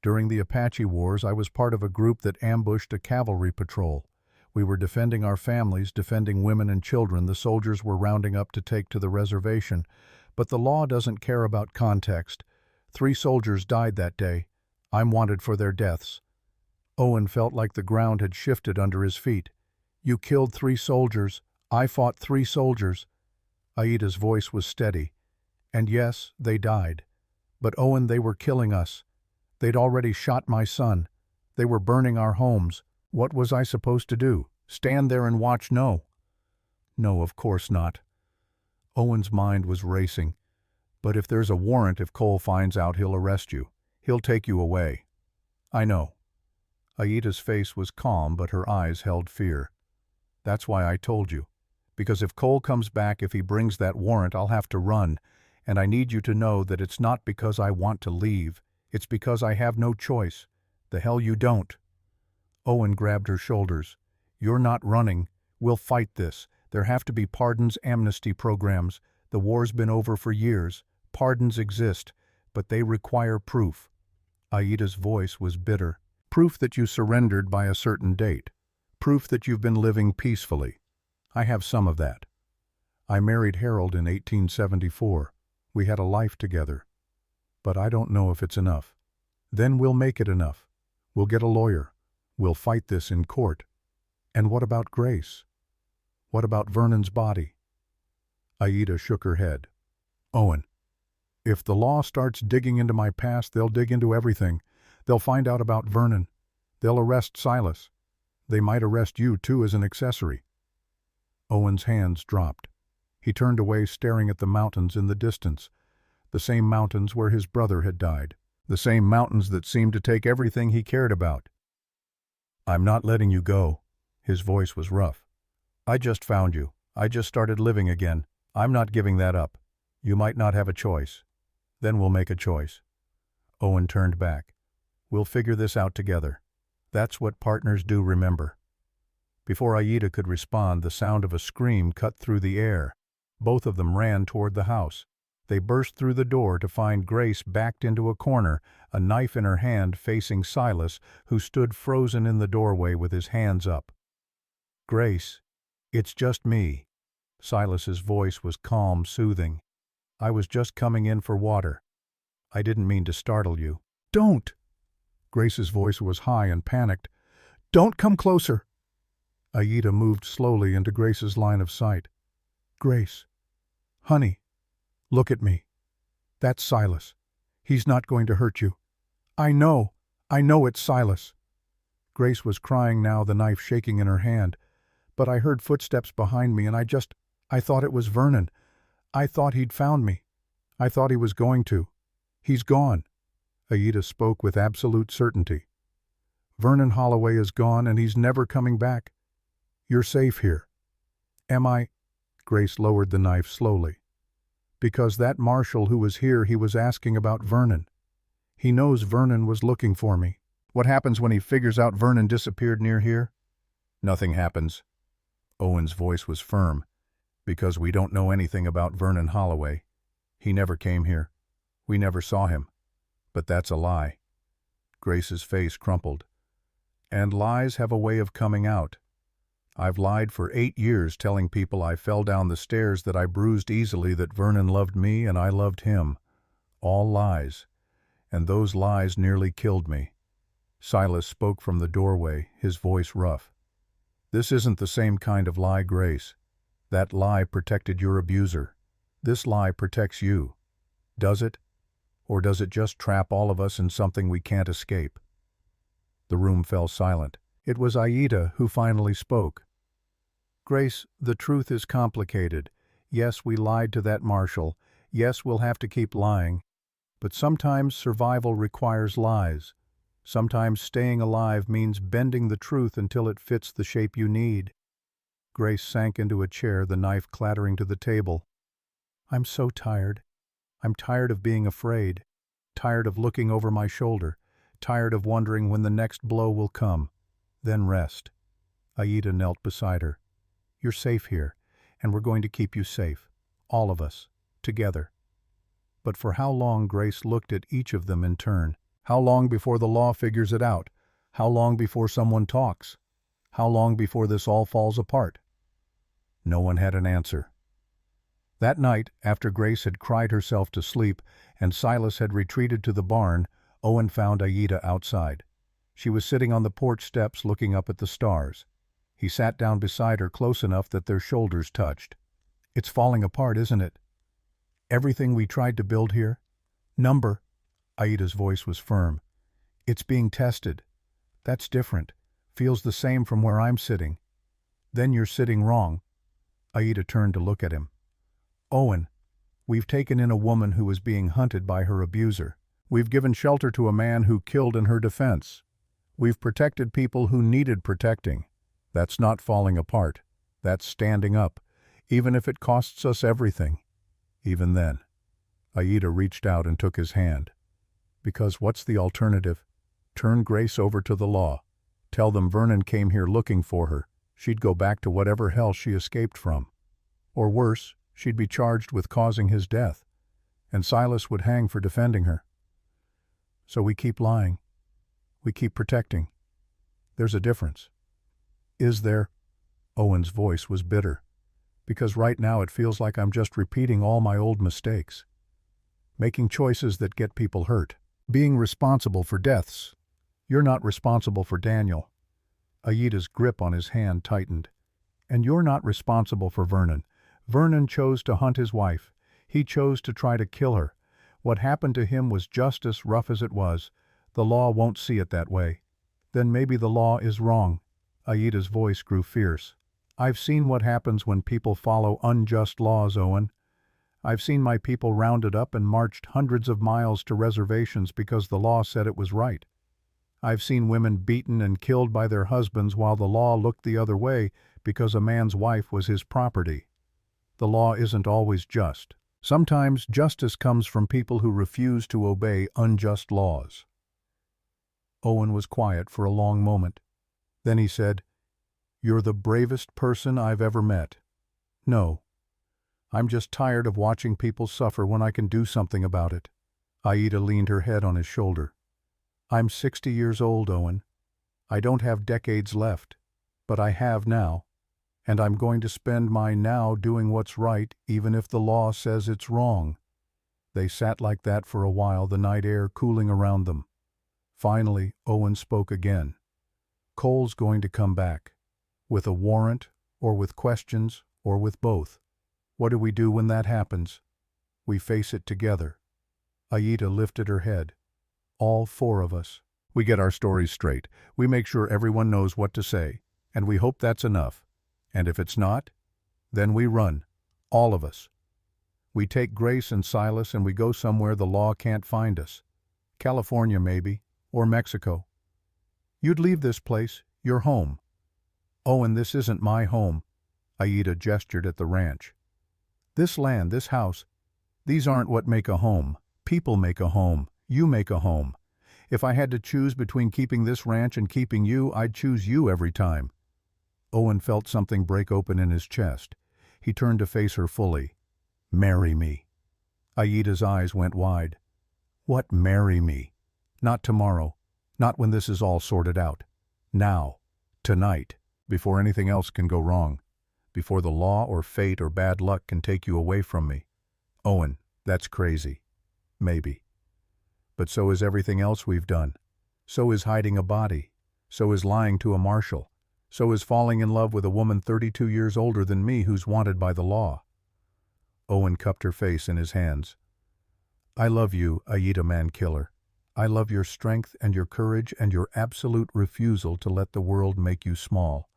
Speaker 1: During the Apache Wars, I was part of a group that ambushed a cavalry patrol. We were defending our families, defending women and children the soldiers were rounding up to take to the reservation. But the law doesn't care about context. 3 soldiers died that day. I'm wanted for their deaths. Owen felt like the ground had shifted under his feet. You killed 3 soldiers. I fought 3 soldiers. Aida's voice was steady. And yes, they died. But Owen, they were killing us. They'd already shot my son. They were burning our homes. What was I supposed to do? Stand there and watch? No. No, of course not. Owen's mind was racing. But if there's a warrant, if Cole finds out, he'll arrest you. He'll take you away. I know. Aida's face was calm, but her eyes held fear. That's why I told you. Because if Cole comes back, if he brings that warrant, I'll have to run. And I need you to know that it's not because I want to leave. It's because I have no choice. The hell you don't. Owen grabbed her shoulders. You're not running. We'll fight this. There have to be pardons, amnesty programs. The war's been over for years. Pardons exist, but they require proof. Aida's voice was bitter. Proof that you surrendered by a certain date. Proof that you've been living peacefully. I have some of that. I married Harold in 1874. We had a life together. But I don't know if it's enough. Then we'll make it enough. We'll get a lawyer. We'll fight this in court. And what about Grace? What about Vernon's body? Aida shook her head. Owen, if the law starts digging into my past, they'll dig into everything. They'll find out about Vernon. They'll arrest Silas. They might arrest you too as an accessory. Owen's hands dropped. He turned away, staring at the mountains in the distance. The same mountains where his brother had died. The same mountains that seemed to take everything he cared about. I'm not letting you go. His voice was rough. I just found you. I just started living again. I'm not giving that up. You might not have a choice. Then we'll make a choice. Owen turned back. We'll figure this out together. That's what partners do, remember. Before Aida could respond, the sound of a scream cut through the air. Both of them ran toward the house. They burst through the door to find Grace backed into a corner, a knife in her hand, facing Silas, who stood frozen in the doorway with his hands up. Grace, it's just me. Silas's voice was calm, soothing. I was just coming in for water. I didn't mean to startle you. Don't! Grace's voice was high and panicked. Don't come closer! Aida moved slowly into Grace's line of sight. Grace. Honey. Look at me. That's Silas. He's not going to hurt you. I know it's Silas. Grace was crying now, the knife shaking in her hand. But I heard footsteps behind me and I thought it was Vernon. I thought he'd found me. I thought he was going to. He's gone. Aida spoke with absolute certainty. Vernon Holloway is gone and he's never coming back. You're safe here. Am I? Grace lowered the knife slowly. Because that marshal who was here, he was asking about Vernon. He knows Vernon was looking for me. What happens when he figures out Vernon disappeared near here? Nothing happens. Owen's voice was firm. Because we don't know anything about Vernon Holloway. He never came here. We never saw him. But that's a lie. Grace's face crumpled. And lies have a way of coming out. I've lied for 8 years, telling people I fell down the stairs, that I bruised easily, that Vernon loved me and I loved him. All lies. And those lies nearly killed me. Silas spoke from the doorway, his voice rough. This isn't the same kind of lie, Grace. That lie protected your abuser. This lie protects you. Does it? Or does it just trap all of us in something we can't escape? The room fell silent. It was Aida who finally spoke. Grace, the truth is complicated. Yes, we lied to that marshal. Yes, we'll have to keep lying. But sometimes survival requires lies. Sometimes staying alive means bending the truth until it fits the shape you need. Grace sank into a chair, the knife clattering to the table. I'm so tired. I'm tired of being afraid. Tired of looking over my shoulder. Tired of wondering when the next blow will come. Then rest. Aida knelt beside her. You're safe here, and we're going to keep you safe. All of us. Together. But for how long? Grace looked at each of them in turn. How long before the law figures it out? How long before someone talks? How long before this all falls apart? No one had an answer. That night, after Grace had cried herself to sleep and Silas had retreated to the barn, Owen found Aida outside. She was sitting on the porch steps looking up at the stars. He sat down beside her close enough that their shoulders touched. It's falling apart, isn't it? Everything we tried to build here? Number. Aida's voice was firm. It's being tested. That's different. Feels the same from where I'm sitting. Then you're sitting wrong. Aida turned to look at him. Owen, we've taken in a woman who was being hunted by her abuser. We've given shelter to a man who killed in her defense. We've protected people who needed protecting. That's not falling apart. That's standing up, even if it costs us everything. Even then, Aida reached out and took his hand. Because what's the alternative? Turn Grace over to the law. Tell them Vernon came here looking for her. She'd go back to whatever hell she escaped from. Or worse, she'd be charged with causing his death, and Silas would hang for defending her. So we keep lying. We keep protecting. There's a difference. Is there? Owen's voice was bitter. Because right now it feels like I'm just repeating all my old mistakes. Making choices that get people hurt. Being responsible for deaths. You're not responsible for Daniel. Aida's grip on his hand tightened. And you're not responsible for Vernon. Vernon chose to hunt his wife. He chose to try to kill her. What happened to him was just as rough as it was. The law won't see it that way. Then maybe the law is wrong. Aida's voice grew fierce. I've seen what happens when people follow unjust laws, Owen. I've seen my people rounded up and marched hundreds of miles to reservations because the law said it was right. I've seen women beaten and killed by their husbands while the law looked the other way because a man's wife was his property. The law isn't always just. Sometimes justice comes from people who refuse to obey unjust laws. Owen was quiet for a long moment. Then he said, You're the bravest person I've ever met. No. I'm just tired of watching people suffer when I can do something about it. Aida leaned her head on his shoulder. I'm 60 years old, Owen. I don't have decades left, but I have now. And I'm going to spend my now doing what's right, even if the law says it's wrong. They sat like that for a while, the night air cooling around them. Finally, Owen spoke again. Cole's going to come back. With a warrant, or with questions, or with both. What do we do when that happens? We face it together. Aida lifted her head. All four of us. We get our stories straight. We make sure everyone knows what to say. And we hope that's enough. And if it's not, then we run. All of us. We take Grace and Silas and we go somewhere the law can't find us. California maybe, or Mexico. You'd leave this place, your home. Owen, this isn't my home. Aida gestured at the ranch. This land, this house, these aren't what make a home. People make a home. You make a home. If I had to choose between keeping this ranch and keeping you, I'd choose you every time. Owen felt something break open in his chest. He turned to face her fully. Marry me. Aida's eyes went wide. What marry me? Not tomorrow. Not when this is all sorted out. Now. Tonight. Before anything else can go wrong. Before the law or fate or bad luck can take you away from me. Owen, that's crazy. Maybe. But so is everything else we've done. So is hiding a body. So is lying to a marshal. So is falling in love with a woman 32 years older than me who's wanted by the law. Owen cupped her face in his hands. I love you, Aida man-killer. I love your strength and your courage and your absolute refusal to let the world make you small.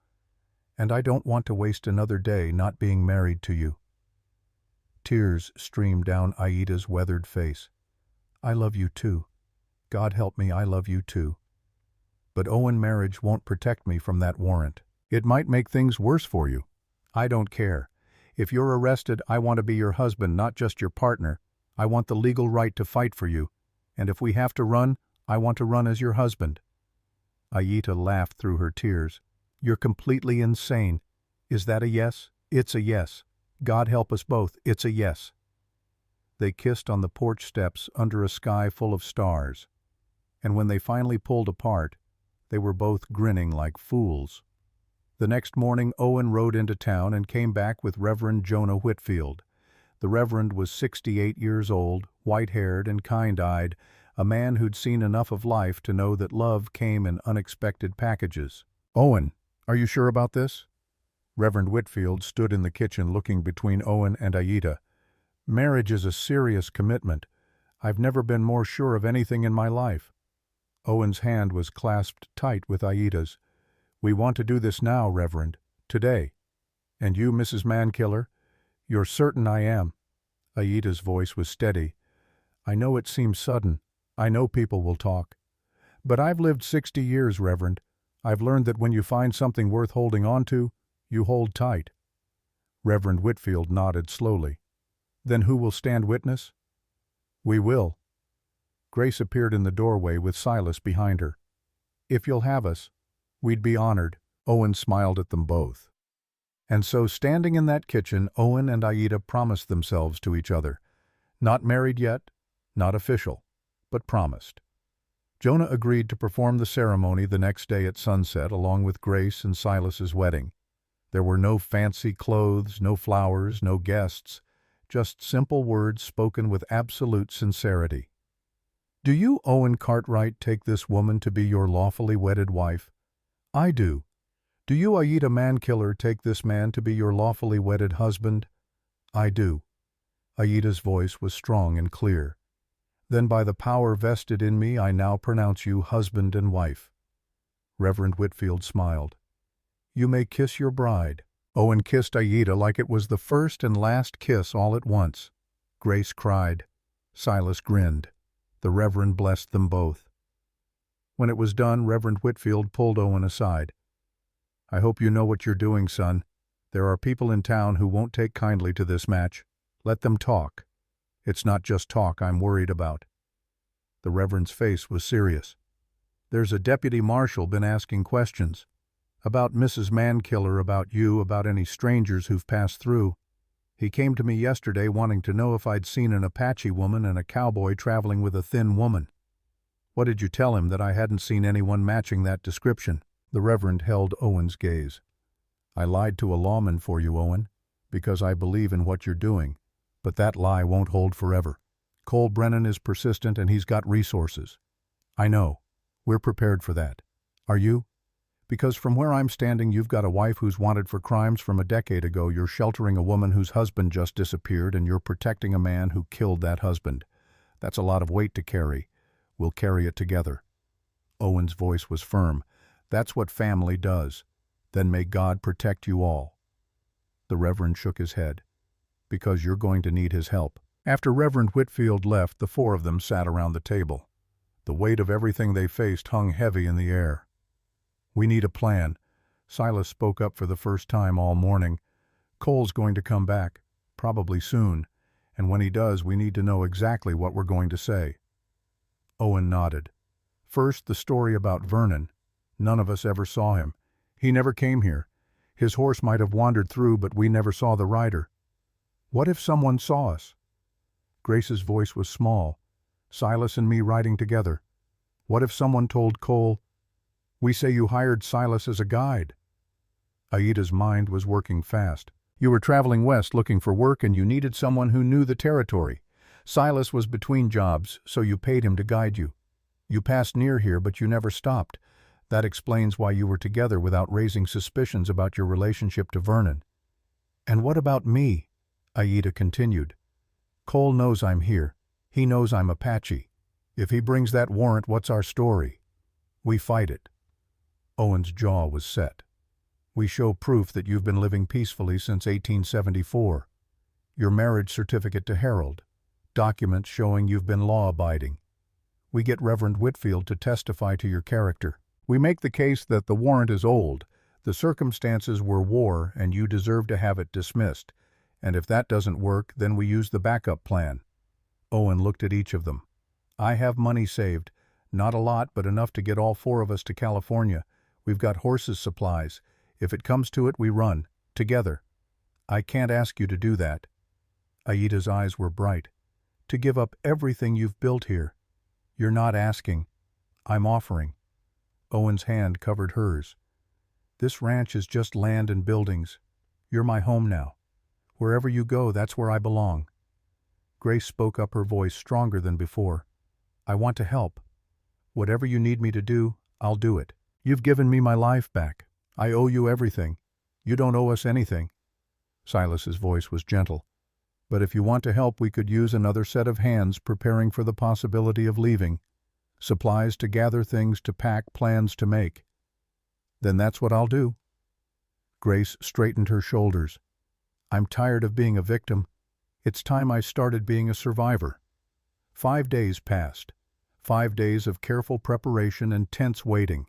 Speaker 1: and I don't want to waste another day not being married to you." Tears streamed down Aida's weathered face. "I love you too. God help me, I love you too. But Owen, marriage won't protect me from that warrant. It might make things worse for you. I don't care. If you're arrested, I want to be your husband, not just your partner. I want the legal right to fight for you. And if we have to run, I want to run as your husband." Aida laughed through her tears. "You're completely insane. Is that a yes?" "It's a yes. God help us both, it's a yes." They kissed on the porch steps under a sky full of stars. And when they finally pulled apart, they were both grinning like fools. The next morning, Owen rode into town and came back with Reverend Jonah Whitfield. The Reverend was 68 years old, white-haired and kind-eyed, a man who'd seen enough of life to know that love came in unexpected packages. "Owen, are you sure about this?" Reverend Whitfield stood in the kitchen looking between Owen and Aida. "Marriage is a serious commitment. I've never been more sure of anything in my life." Owen's hand was clasped tight with Aida's. "We want to do this now, Reverend, today. And you, Mrs. Mankiller?" "You're certain I am?" Aida's voice was steady. "I know it seems sudden. I know people will talk. But I've lived 60 years, Reverend. I've learned that when you find something worth holding on to, you hold tight." Reverend Whitfield nodded slowly. "Then who will stand witness?" "We will." Grace appeared in the doorway with Silas behind her. "If you'll have us, we'd be honored." Owen smiled at them both. And so, standing in that kitchen, Owen and Aida promised themselves to each other. Not married yet, not official, but promised. Jonah agreed to perform the ceremony the next day at sunset along with Grace and Silas's wedding. There were no fancy clothes, no flowers, no guests, just simple words spoken with absolute sincerity. "Do you, Owen Cartwright, take this woman to be your lawfully wedded wife?" "I do." "Do you, Aida Mankiller, take this man to be your lawfully wedded husband?" "I do." Aida's voice was strong and clear. "Then by the power vested in me, I now pronounce you husband and wife." Reverend Whitfield smiled. "You may kiss your bride." Owen kissed Aida like it was the first and last kiss all at once. Grace cried. Silas grinned. The Reverend blessed them both. When it was done, Reverend Whitfield pulled Owen aside. "I hope you know what you're doing, son. There are people in town who won't take kindly to this match. Let them talk. It's not just talk I'm worried about." The Reverend's face was serious. "There's a deputy marshal been asking questions. About Mrs. Mankiller, about you, about any strangers who've passed through. He came to me yesterday wanting to know if I'd seen an Apache woman and a cowboy traveling with a thin woman." "What did you tell him, that I hadn't seen anyone matching that description?" The Reverend held Owen's gaze. "I lied to a lawman for you, Owen, because I believe in what you're doing, but that lie won't hold forever. Cole Brennan is persistent and he's got resources. I know. We're prepared for that. Are you? Because from where I'm standing, you've got a wife who's wanted for crimes from a decade ago. You're sheltering a woman whose husband just disappeared, and you're protecting a man who killed that husband. That's a lot of weight to carry. We'll carry it together." Owen's voice was firm. "That's what family does. Then may God protect you all." The Reverend shook his head. "Because you're going to need his help." After Reverend Whitfield left, the four of them sat around the table. The weight of everything they faced hung heavy in the air. "We need a plan." Silas spoke up for the first time all morning. "Cole's going to come back, probably soon, and when he does, we need to know exactly what we're going to say." Owen nodded. "First, the story about Vernon. None of us ever saw him. He never came here. His horse might have wandered through, but we never saw the rider. What if someone saw us?" Grace's voice was small. "Silas and me riding together. What if someone told Cole, 'We say you hired Silas as a guide'?" Aida's mind was working fast. "You were traveling west looking for work and you needed someone who knew the territory. Silas was between jobs, so you paid him to guide you. You passed near here, but you never stopped. That explains why you were together without raising suspicions about your relationship to Vernon." "And what about me?" Aida continued. "Cole knows I'm here. He knows I'm Apache. If he brings that warrant, what's our story? We fight it." Owen's jaw was set. We show proof that you've been living peacefully since 1874. Your marriage certificate to Harold. Documents showing you've been law-abiding. We get Reverend Whitfield to testify to your character. We make the case that the warrant is old, the circumstances were war, and you deserve to have it dismissed. And if that doesn't work, then we use the backup plan. Owen looked at each of them. I have money saved. Not a lot, but enough to get all four of us to California. We've got horses' supplies. If it comes to it, we run. Together. I can't ask you to do that. Aida's eyes were bright. To give up everything you've built here. You're not asking. I'm offering. Owen's hand covered hers. This ranch is just land and buildings. You're my home now. Wherever you go, that's where I belong. Grace spoke up, her voice stronger than before. I want to help. Whatever you need me to do, I'll do it. You've given me my life back. I owe you everything. You don't owe us anything. Silas's voice was gentle. But if you want to help, we could use another set of hands preparing for the possibility of leaving. Supplies to gather, things to pack, plans to make. Then that's what I'll do. Grace straightened her shoulders. I'm tired of being a victim. It's time I started being a survivor. 5 days passed. 5 days of careful preparation and tense waiting.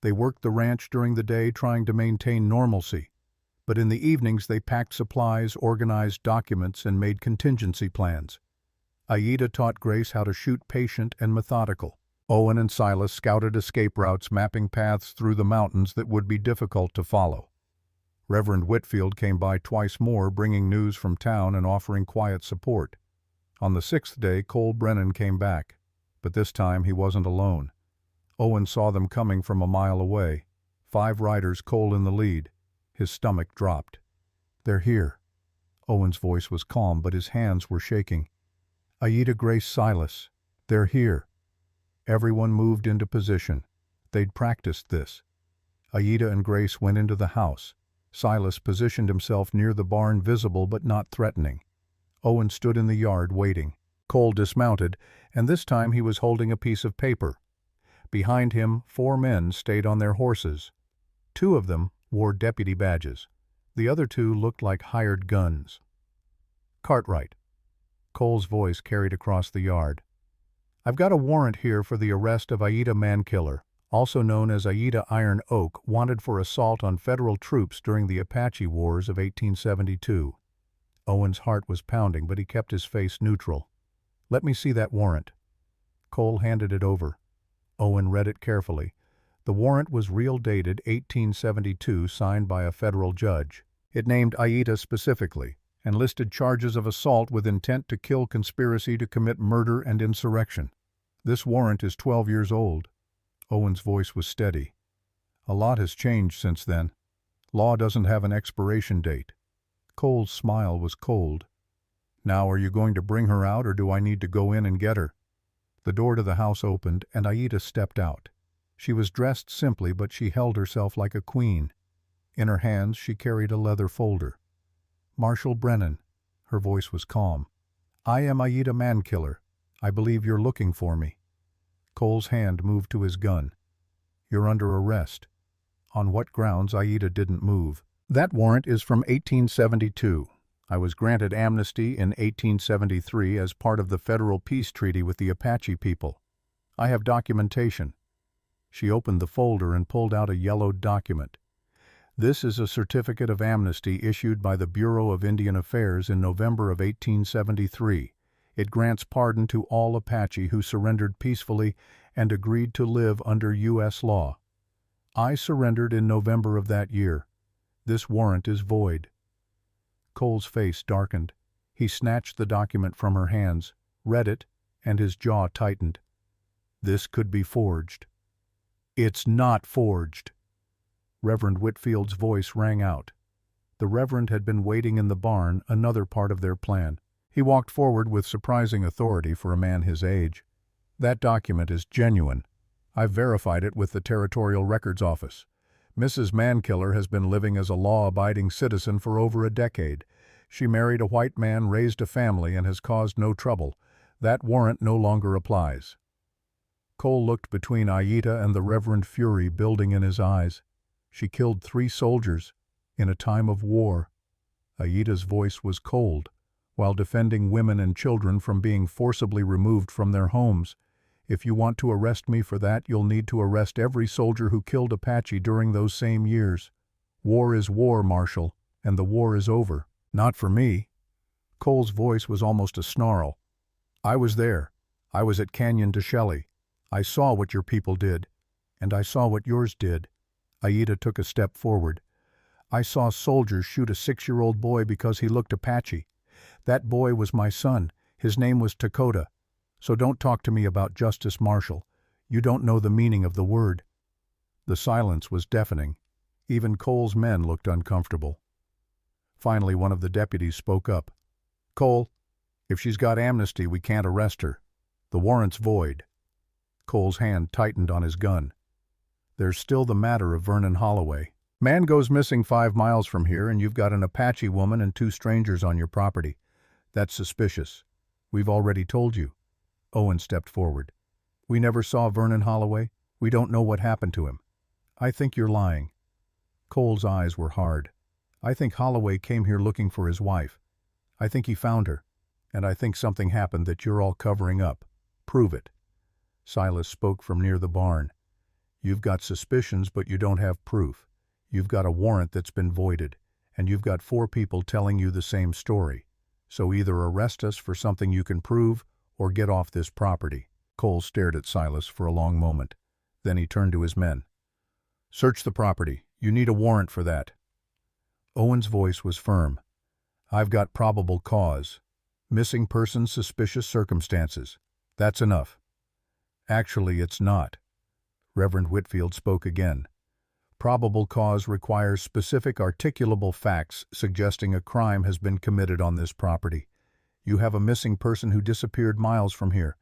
Speaker 1: They worked the ranch during the day trying to maintain normalcy, but in the evenings they packed supplies, organized documents, and made contingency plans. Aida taught Grace how to shoot patient and methodical. Owen and Silas scouted escape routes, mapping paths through the mountains that would be difficult to follow. Reverend Whitfield came by twice more, bringing news from town and offering quiet support. On the 6th day, Cole Brennan came back, but this time he wasn't alone. Owen saw them coming from a mile away. 5 riders, Cole in the lead. His stomach dropped. They're here. Owen's voice was calm, but his hands were shaking. Aida, Grace, Silas. They're here. Everyone moved into position. They'd practiced this. Aida and Grace went into the house. Silas positioned himself near the barn, visible but not threatening. Owen stood in the yard waiting. Cole dismounted, and this time he was holding a piece of paper. Behind him, 4 men stayed on their horses. 2 of them wore deputy badges. The other 2 looked like hired guns. Cartwright. Cole's voice carried across the yard. I've got a warrant here for the arrest of Aida Mankiller, also known as Aida Iron Oak, wanted for assault on federal troops during the Apache Wars of 1872. Owen's heart was pounding, but he kept his face neutral. Let me see that warrant. Cole handed it over. Owen read it carefully. The warrant was real, dated 1872, signed by a federal judge. It named Aida specifically and listed charges of assault with intent to kill, conspiracy to commit murder, and insurrection. This warrant is 12 years old. Owen's voice was steady. A lot has changed since then. Law doesn't have an expiration date. Cole's smile was cold. Now, are you going to bring her out, or do I need to go in and get her? The door to the house opened, and Aida stepped out. She was dressed simply, but she held herself like a queen. In her hands she carried a leather folder. Marshal Brennan. Her voice was calm. I am Aida Mankiller. I believe you're looking for me. Cole's hand moved to his gun. You're under arrest. On what grounds? Aida didn't move. That warrant is from 1872. I was granted amnesty in 1873 as part of the federal peace treaty with the Apache people. I have documentation. She opened the folder and pulled out a yellowed document. This is a certificate of amnesty issued by the Bureau of Indian Affairs in November of 1873. It grants pardon to all Apache who surrendered peacefully and agreed to live under U.S. law. I surrendered in November of that year. This warrant is void. Cole's face darkened. He snatched the document from her hands, read it, and his jaw tightened. This could be forged. It's not forged. Reverend Whitfield's voice rang out. The Reverend had been waiting in the barn, another part of their plan. He walked forward with surprising authority for a man his age. That document is genuine. I've verified it with the Territorial Records Office. Mrs. Mankiller has been living as a law-abiding citizen for over a decade. She married a white man, raised a family, and has caused no trouble. That warrant no longer applies. Cole looked between Aida and the Reverend, fury building in his eyes. She killed 3 soldiers in a time of war. Aida's voice was cold, while defending women and children from being forcibly removed from their homes. If you want to arrest me for that, you'll need to arrest every soldier who killed Apache during those same years. War is war, Marshal, and the war is over. Not for me. Cole's voice was almost a snarl. I was there. I was at Canyon de Chelly. I saw what your people did, and I saw what yours did. Aida took a step forward. I saw soldiers shoot a 6-year-old boy because he looked Apache. That boy was my son. His name was Dakota. So don't talk to me about justice, Marshal. You don't know the meaning of the word. The silence was deafening. Even Cole's men looked uncomfortable. Finally, one of the deputies spoke up. Cole, if she's got amnesty, we can't arrest her. The warrant's void. Cole's hand tightened on his gun. There's still the matter of Vernon Holloway. Man goes missing 5 miles from here, and you've got an Apache woman and 2 strangers on your property. That's suspicious. We've already told you. Owen stepped forward. We never saw Vernon Holloway. We don't know what happened to him. I think you're lying. Cole's eyes were hard. I think Holloway came here looking for his wife. I think he found her. And I think something happened that you're all covering up. Prove it. Silas spoke from near the barn. You've got suspicions, but you don't have proof. You've got a warrant that's been voided, and you've got 4 people telling you the same story. So either arrest us for something you can prove, or get off this property. Cole stared at Silas for a long moment. Then he turned to his men. Search the property. You need a warrant for that. Owen's voice was firm. I've got probable cause. Missing person, suspicious circumstances. That's enough. Actually, it's not. Reverend Whitfield spoke again. Probable cause requires specific articulable facts suggesting a crime has been committed on this property. You have a missing person who disappeared miles from here.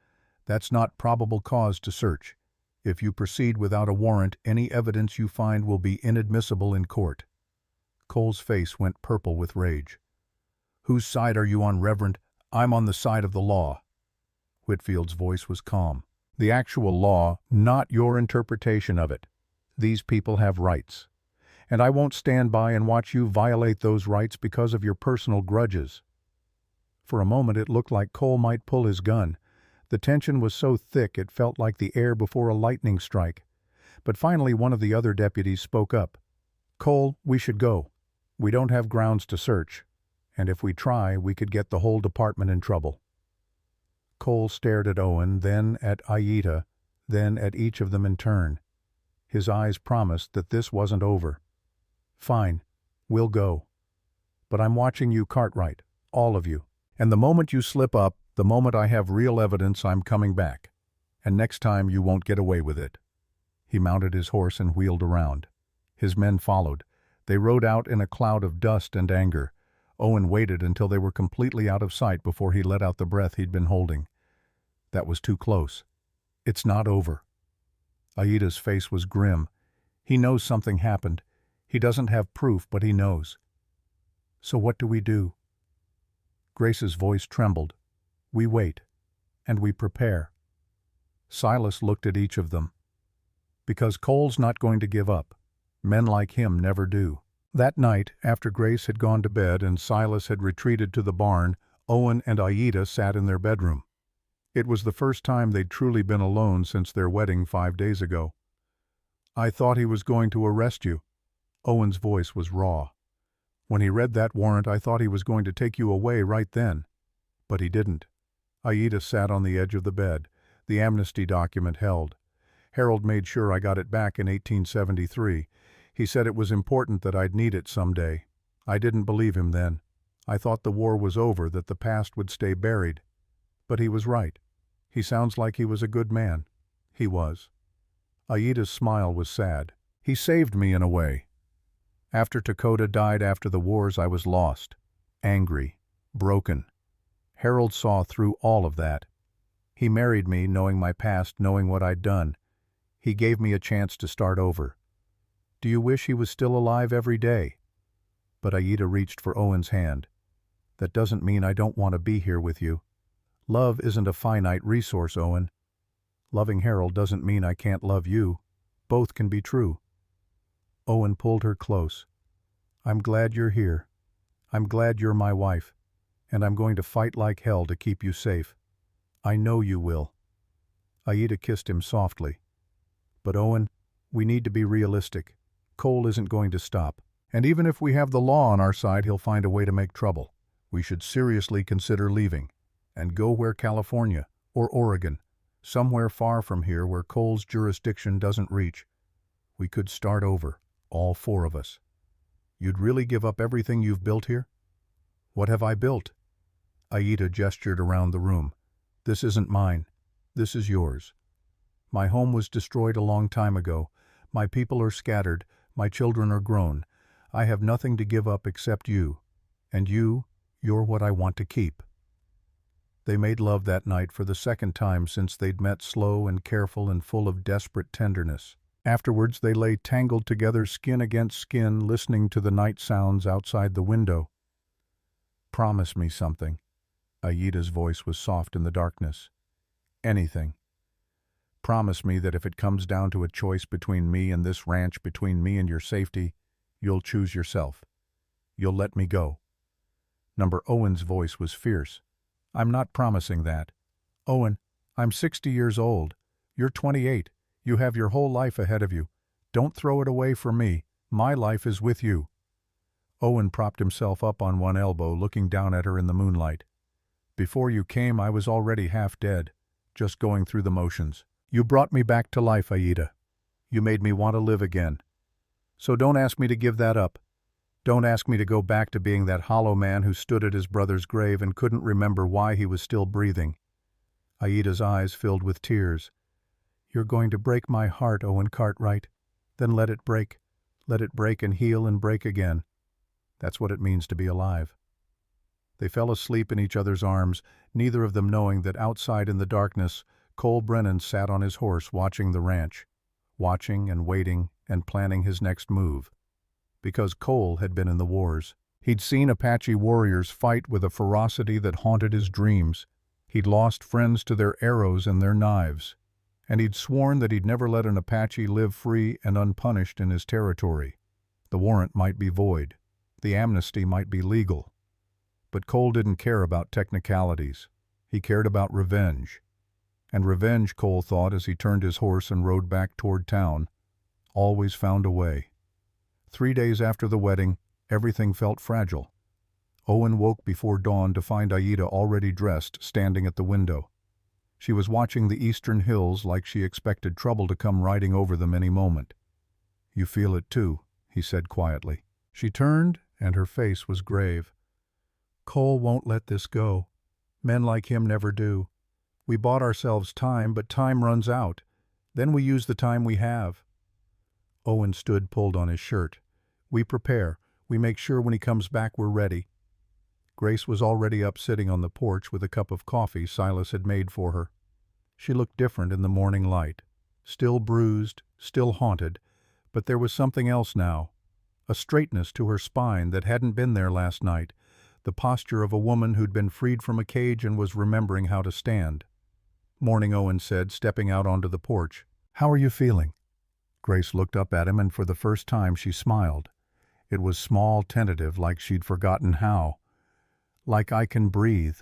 Speaker 1: That's not probable cause to search. If you proceed without a warrant, any evidence you find will be inadmissible in court. Cole's face went purple with rage. Whose side are you on, Reverend? I'm on the side of the law. Whitfield's voice was calm. The actual law, not your interpretation of it. These people have rights. And I won't stand by and watch you violate those rights because of your personal grudges. For a moment it looked like Cole might pull his gun. The tension was so thick it felt like the air before a lightning strike. But finally one of the other deputies spoke up. Cole, we should go. We don't have grounds to search. And if we try, we could get the whole department in trouble. Cole stared at Owen, then at Aida, then at each of them in turn. His eyes promised that this wasn't over. Fine, we'll go. But I'm watching you, Cartwright, all of you. And the moment you slip up, the moment I have real evidence, I'm coming back. And next time you won't get away with it. He mounted his horse and wheeled around. His men followed. They rode out in a cloud of dust and anger. Owen waited until they were completely out of sight before he let out the breath he'd been holding. That was too close. It's not over. Aida's face was grim. He knows something happened. He doesn't have proof, but he knows. So what do we do? Grace's voice trembled. We wait, and we prepare. Silas looked at each of them. Because Cole's not going to give up. Men like him never do. That night, after Grace had gone to bed and Silas had retreated to the barn, Owen and Aida sat in their bedroom. It was the first time they'd truly been alone since their wedding 5 days ago. I thought he was going to arrest you. Owen's voice was raw. When he read that warrant, I thought he was going to take you away right then. But he didn't. Aida sat on the edge of the bed, the amnesty document held. Harold made sure I got it back in 1873. He said it was important that I'd need it someday. I didn't believe him then. I thought the war was over, that the past would stay buried. But he was right. He sounds like he was a good man. He was. Aida's smile was sad. He saved me in a way. After Dakota died after the wars, I was lost, angry, broken. Harold saw through all of that. He married me knowing my past, knowing what I'd done. He gave me a chance to start over. Do you wish he was still alive every day? But Aida reached for Owen's hand. That doesn't mean I don't want to be here with you. Love isn't a finite resource, Owen. Loving Harold doesn't mean I can't love you. Both can be true. Owen pulled her close. I'm glad you're here. I'm glad you're my wife. And I'm going to fight like hell to keep you safe. I know you will. Aida kissed him softly. But Owen, we need to be realistic. Cole isn't going to stop. And even if we have the law on our side, he'll find a way to make trouble. We should seriously consider leaving and go where California or Oregon, somewhere far from here where Cole's jurisdiction doesn't reach. We could start over, all four of us. You'd really give up everything you've built here? What have I built? Aida gestured around the room. This isn't mine. This is yours. My home was destroyed a long time ago. My people are scattered. My children are grown. I have nothing to give up except you. And you're what I want to keep. They made love that night for the second time since they'd met, slow and careful and full of desperate tenderness. Afterwards they lay tangled together, skin against skin, listening to the night sounds outside the window. Promise me something. Aida's voice was soft in the darkness. Anything. Promise me that if it comes down to a choice between me and this ranch, between me and your safety, you'll choose yourself. You'll let me go. Number Owen's voice was fierce. I'm not promising that. Owen, I'm 60 years old. You're 28. You have your whole life ahead of you. Don't throw it away for me. My life is with you. Owen propped himself up on one elbow, looking down at her in the moonlight. Before you came, I was already half dead, just going through the motions. You brought me back to life, Aida. You made me want to live again. So don't ask me to give that up. Don't ask me to go back to being that hollow man who stood at his brother's grave and couldn't remember why he was still breathing. Aida's eyes filled with tears. You're going to break my heart, Owen Cartwright. Then let it break. Let it break and heal and break again. That's what it means to be alive. They fell asleep in each other's arms, neither of them knowing that outside in the darkness, Cole Brennan sat on his horse watching the ranch, watching and waiting and planning his next move. Because Cole had been in the wars. He'd seen Apache warriors fight with a ferocity that haunted his dreams. He'd lost friends to their arrows and their knives. And he'd sworn that he'd never let an Apache live free and unpunished in his territory. The warrant might be void. The amnesty might be legal. But Cole didn't care about technicalities. He cared about revenge. And revenge, Cole thought as he turned his horse and rode back toward town, always found a way. 3 days after the wedding, everything felt fragile. Owen woke before dawn to find Aida already dressed, standing at the window. She was watching the eastern hills like she expected trouble to come riding over them any moment. You feel it too, he said quietly. She turned, and her face was grave. Cole won't let this go. Men like him never do. We bought ourselves time, but time runs out. Then we use the time we have. Owen stood, pulled on his shirt. We prepare. We make sure when he comes back we're ready. Grace was already up, sitting on the porch with a cup of coffee Silas had made for her. She looked different in the morning light. Still bruised, still haunted, but there was something else now. A straightness to her spine that hadn't been there last night. The posture of a woman who'd been freed from a cage and was remembering how to stand. Morning, Owen said, stepping out onto the porch. How are you feeling? Grace looked up at him, and for the first time she smiled. It was small, tentative, like she'd forgotten how. Like I can breathe.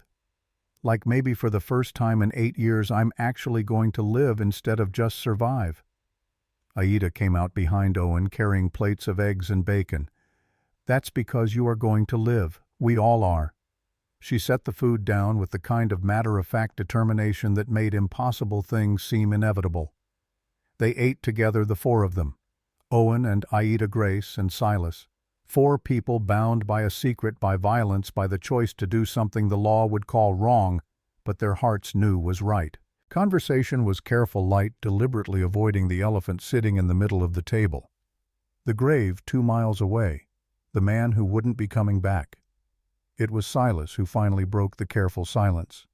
Speaker 1: Like maybe for the first time in 8 years I'm actually going to live instead of just survive. Aida came out behind Owen carrying plates of eggs and bacon. That's because you are going to live. We all are. She set the food down with the kind of matter-of-fact determination that made impossible things seem inevitable. They ate together, the four of them. Owen and Aida, Grace and Silas. 4 people bound by a secret, by violence, by the choice to do something the law would call wrong, but their hearts knew was right. Conversation was careful, light, deliberately avoiding the elephant sitting in the middle of the table. The grave 2 miles away. The man who wouldn't be coming back. It was Silas who finally broke the careful silence.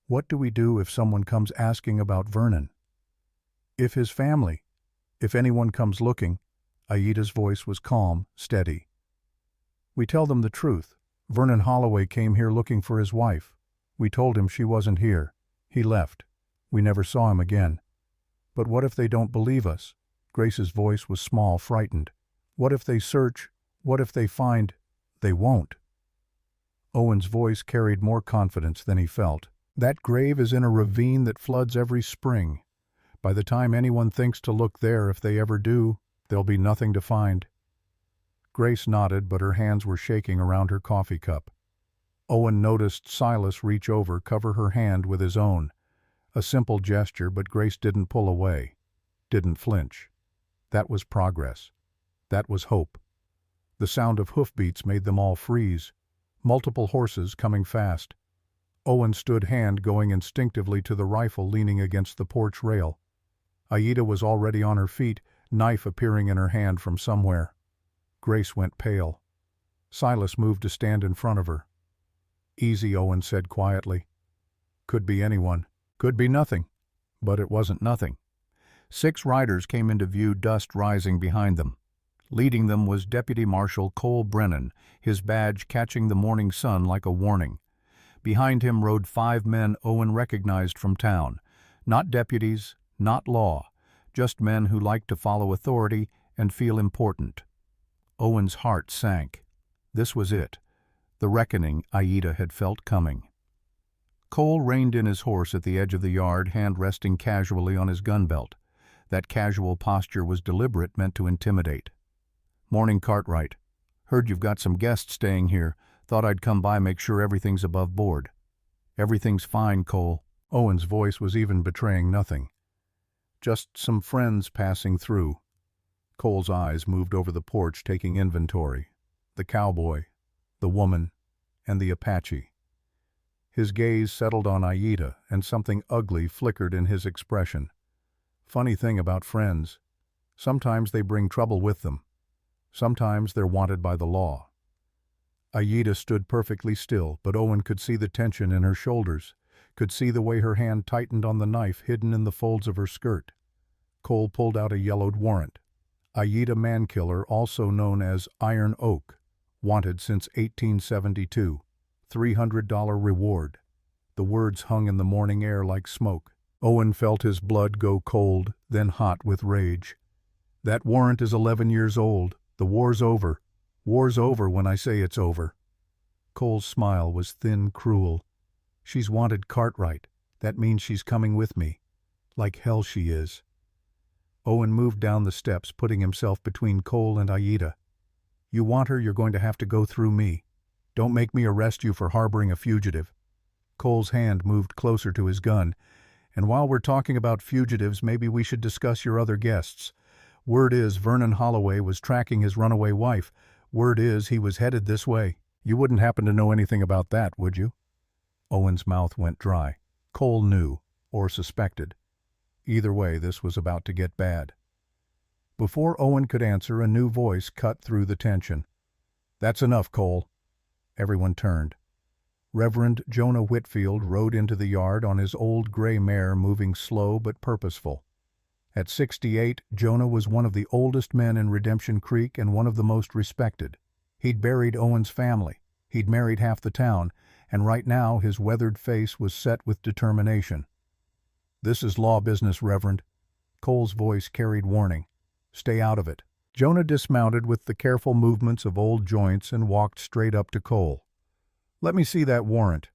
Speaker 1: What do we do if someone comes asking about Vernon? If his family? If anyone comes looking? Aida's voice was calm, steady. We tell them the truth. Vernon Holloway came here looking for his wife. We told him she wasn't here. He left. We never saw him again. But what if they don't believe us? Grace's voice was small, frightened. What if they search? What if they find? They won't. Owen's voice carried more confidence than he felt. That grave is in a ravine that floods every spring. By the time anyone thinks to look there, if they ever do, there'll be nothing to find. Grace nodded, but her hands were shaking around her coffee cup. Owen noticed Silas reach over, cover her hand with his own. A simple gesture, but Grace didn't pull away, didn't flinch. That was progress. That was hope. The sound of hoofbeats made them all freeze. Multiple horses coming fast. Owen stood, hand going instinctively to the rifle leaning against the porch rail. Aida was already on her feet, knife appearing in her hand from somewhere. Grace went pale. Silas moved to stand in front of her. "Easy," Owen said quietly. "Could be anyone. Could be nothing." But it wasn't nothing. 6 riders came into view, dust rising behind them. Leading them was Deputy Marshal Cole Brennan, his badge catching the morning sun like a warning. Behind him rode 5 men Owen recognized from town. Not deputies, not law, just men who liked to follow authority and feel important. Owen's heart sank. This was it, the reckoning Aida had felt coming. Cole reined in his horse at the edge of the yard, hand resting casually on his gun belt. That casual posture was deliberate, meant to intimidate. "Morning, Cartwright. Heard you've got some guests staying here. Thought I'd come by, make sure everything's above board." "Everything's fine, Cole." Owen's voice was even betraying nothing. "Just some friends passing through." Cole's eyes moved over the porch, taking inventory. The cowboy, the woman, and the Apache. His gaze settled on Aida, and something ugly flickered in his expression. Funny thing about friends. Sometimes they bring trouble with them. Sometimes they're wanted by the law. Aida stood perfectly still, but Owen could see the tension in her shoulders, could see the way her hand tightened on the knife hidden in the folds of her skirt. Cole pulled out a yellowed warrant. Aida Mankiller, also known as Iron Oak, wanted since 1872. $300 reward. The words hung in the morning air like smoke. Owen felt his blood go cold, then hot with rage. "That warrant is 11 years old. The war's over. War's over when I say it's over." Cole's smile was thin, cruel. "She's wanted, Cartwright. That means she's coming with me. Like hell she is." Owen moved down the steps, putting himself between Cole and Aida. "You want her, you're going to have to go through me. Don't make me arrest you for harboring a fugitive." Cole's hand moved closer to his gun. "And while we're talking about fugitives, maybe we should discuss your other guests. Word is Vernon Holloway was tracking his runaway wife. Word is he was headed this way. You wouldn't happen to know anything about that, would you?" Owen's mouth went dry. Cole knew, or suspected. Either way, this was about to get bad. Before Owen could answer, a new voice cut through the tension. "That's enough, Cole." Everyone turned. Reverend Jonah Whitfield rode into the yard on his old gray mare, moving slow but purposeful. At 68, Jonah was one of the oldest men in Redemption Creek and one of the most respected. He'd buried Owen's family, he'd married half the town, and right now his weathered face was set with determination. "This is law business, Reverend." Cole's voice carried warning. "Stay out of it." Jonah dismounted with the careful movements of old joints and walked straight up to Cole. "Let me see that warrant."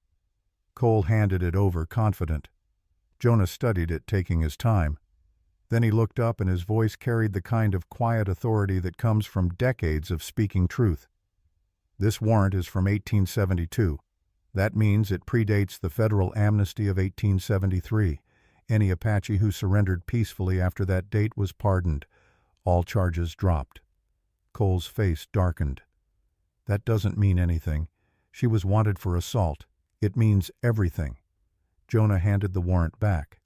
Speaker 1: Cole handed it over, confident. Jonah studied it, taking his time. Then he looked up, and his voice carried the kind of quiet authority that comes from decades of speaking truth. "This warrant is from 1872. That means it predates the federal amnesty of 1873. Any Apache who surrendered peacefully after that date was pardoned. All charges dropped." Cole's face darkened. "That doesn't mean anything. She was wanted for assault. It means everything." Jonah handed the warrant back.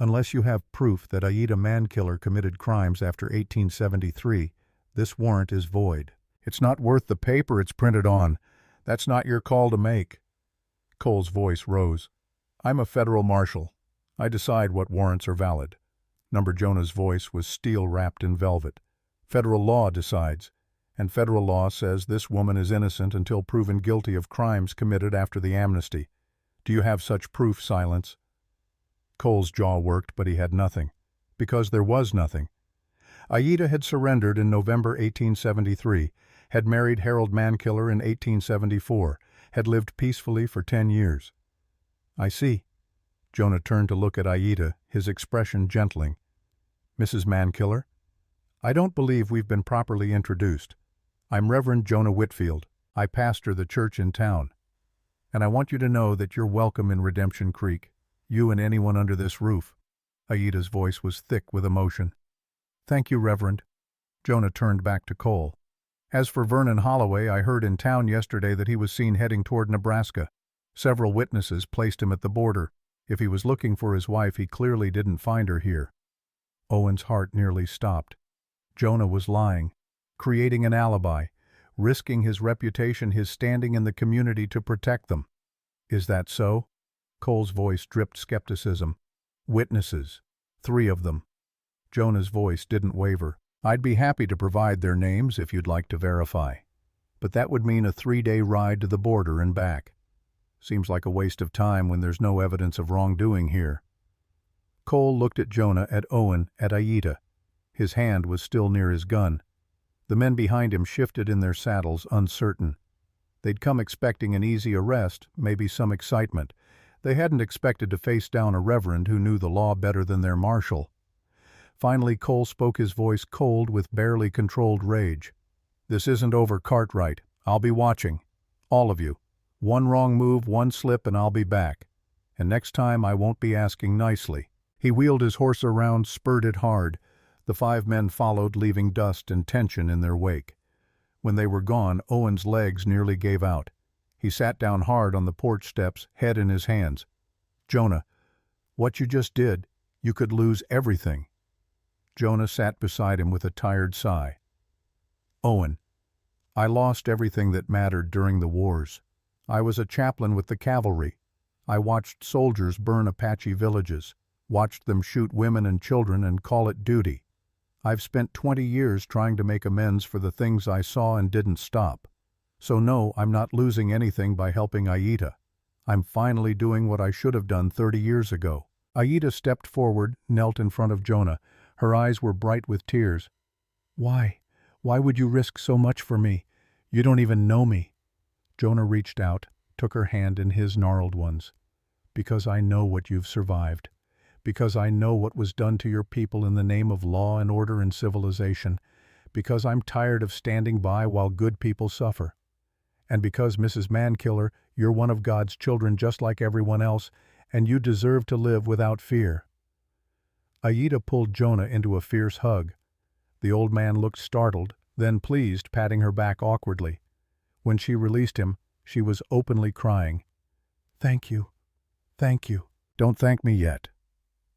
Speaker 1: "Unless you have proof that Aida Mankiller committed crimes after 1873, this warrant is void." "It's not worth the paper it's printed on. That's not your call to make." Cole's voice rose. "I'm a federal marshal. I decide what warrants are valid." Number Jonah's voice was steel wrapped in velvet. "Federal law decides, and federal law says this woman is innocent until proven guilty of crimes committed after the amnesty. Do you have such proof, Silence?" Cole's jaw worked, but he had nothing. Because there was nothing. Aida had surrendered in November 1873, had married Harold Mankiller in 1874, had lived peacefully for 10 years. I see. Jonah turned to look at Aida, his expression gentling. Mrs. Mankiller? I don't believe we've been properly introduced. I'm Reverend Jonah Whitfield. I pastor the church in town. And I want you to know that you're welcome in Redemption Creek, you and anyone under this roof. Aida's voice was thick with emotion. Thank you, Reverend. Jonah turned back to Cole. As for Vernon Holloway, I heard in town yesterday that he was seen heading toward Nebraska. Several witnesses placed him at the border. If he was looking for his wife, he clearly didn't find her here. Owen's heart nearly stopped. Jonah was lying, creating an alibi, risking his reputation, his standing in the community to protect them. Is that so? Cole's voice dripped skepticism. Witnesses. 3 of them. Jonah's voice didn't waver. I'd be happy to provide their names if you'd like to verify. But that would mean a 3-day ride to the border and back. Seems like a waste of time when there's no evidence of wrongdoing here. Cole looked at Jonah, at Owen, at Aida. His hand was still near his gun. The men behind him shifted in their saddles, uncertain. They'd come expecting an easy arrest, maybe some excitement. They hadn't expected to face down a reverend who knew the law better than their marshal. Finally, Cole spoke, his voice cold with barely controlled rage. This isn't over, Cartwright. I'll be watching. All of you. One wrong move, one slip, and I'll be back. And next time I won't be asking nicely. He wheeled his horse around, spurred it hard. The 5 men followed, leaving dust and tension in their wake. When they were gone, Owen's legs nearly gave out. He sat down hard on the porch steps, head in his hands. Jonah, what you just did, you could lose everything. Jonah sat beside him with a tired sigh. Owen, I lost everything that mattered during the wars. I was a chaplain with the cavalry. I watched soldiers burn Apache villages, watched them shoot women and children and call it duty. I've spent 20 years trying to make amends for the things I saw and didn't stop. So no, I'm not losing anything by helping Aida. I'm finally doing what I should have done 30 years ago. Aida stepped forward, knelt in front of Jonah. Her eyes were bright with tears. Why? Why would you risk so much for me? You don't even know me. Jonah reached out, took her hand in his gnarled ones. Because I know what you've survived. Because I know what was done to your people in the name of law and order and civilization. Because I'm tired of standing by while good people suffer. And because, Mrs. Mankiller, you're one of God's children just like everyone else, and you deserve to live without fear. Aida pulled Jonah into a fierce hug. The old man looked startled, then pleased, patting her back awkwardly. When she released him, she was openly crying. Thank you. Thank you. Don't thank me yet.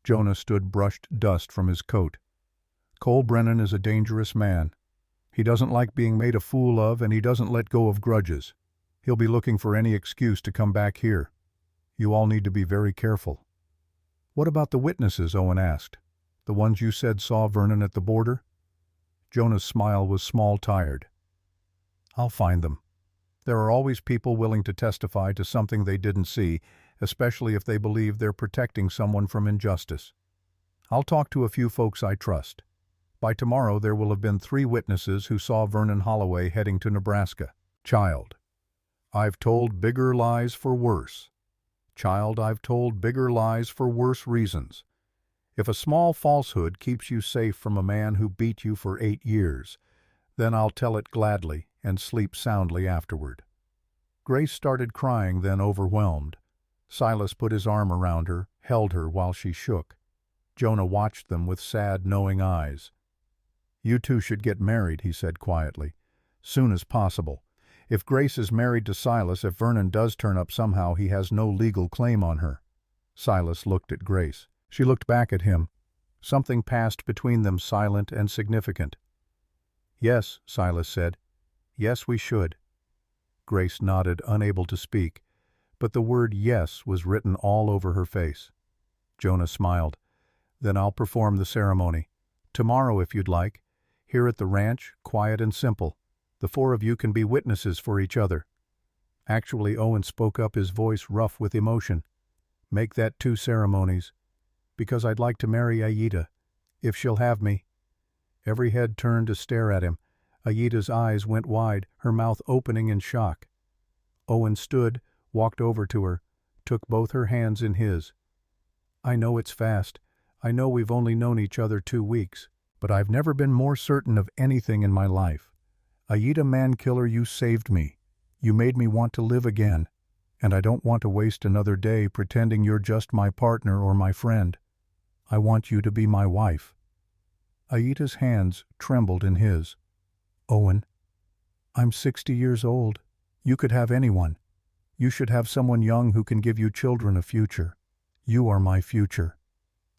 Speaker 1: Jonah stood, brushed dust from his coat. Cole Brennan is a dangerous man. He doesn't like being made a fool of, and he doesn't let go of grudges. He'll be looking for any excuse to come back here. You all need to be very careful. What about the witnesses? Owen asked. The ones you said saw Vernon at the border? Jonah's smile was small-tired. I'll find them. There are always people willing to testify to something they didn't see, especially if they believe they're protecting someone from injustice. I'll talk to a few folks I trust. By tomorrow there will have been 3 witnesses who saw Vernon Holloway heading to Nebraska. Child, I've told bigger lies for worse. Child, I've told bigger lies for worse reasons. If a small falsehood keeps you safe from a man who beat you for 8 years, then I'll tell it gladly and sleep soundly afterward. Grace started crying, then overwhelmed. Silas put his arm around her, held her while she shook. Jonah watched them with sad, knowing eyes. You two should get married, he said quietly. Soon as possible. If Grace is married to Silas, if Vernon does turn up somehow, he has no legal claim on her. Silas looked at Grace. She looked back at him. Something passed between them, silent and significant. Yes, Silas said. Yes, we should. Grace nodded, unable to speak, but the word yes was written all over her face. Jonah smiled. Then I'll perform the ceremony. Tomorrow, if you'd like. Here at the ranch, quiet and simple. The 4 of you can be witnesses for each other. Actually, Owen spoke up, his voice rough with emotion. Make that 2 ceremonies. Because I'd like to marry Aida, if she'll have me. Every head turned to stare at him. Aida's eyes went wide, her mouth opening in shock. Owen stood, walked over to her, took both her hands in his. "I know it's fast. I know we've only known each other 2 weeks, but I've never been more certain of anything in my life. Aida Mankiller, you saved me. You made me want to live again, and I don't want to waste another day pretending you're just my partner or my friend. I want you to be my wife." Aida's hands trembled in his. "Owen, I'm 60 years old. You could have anyone. You should have someone young who can give you children a future. You are my future."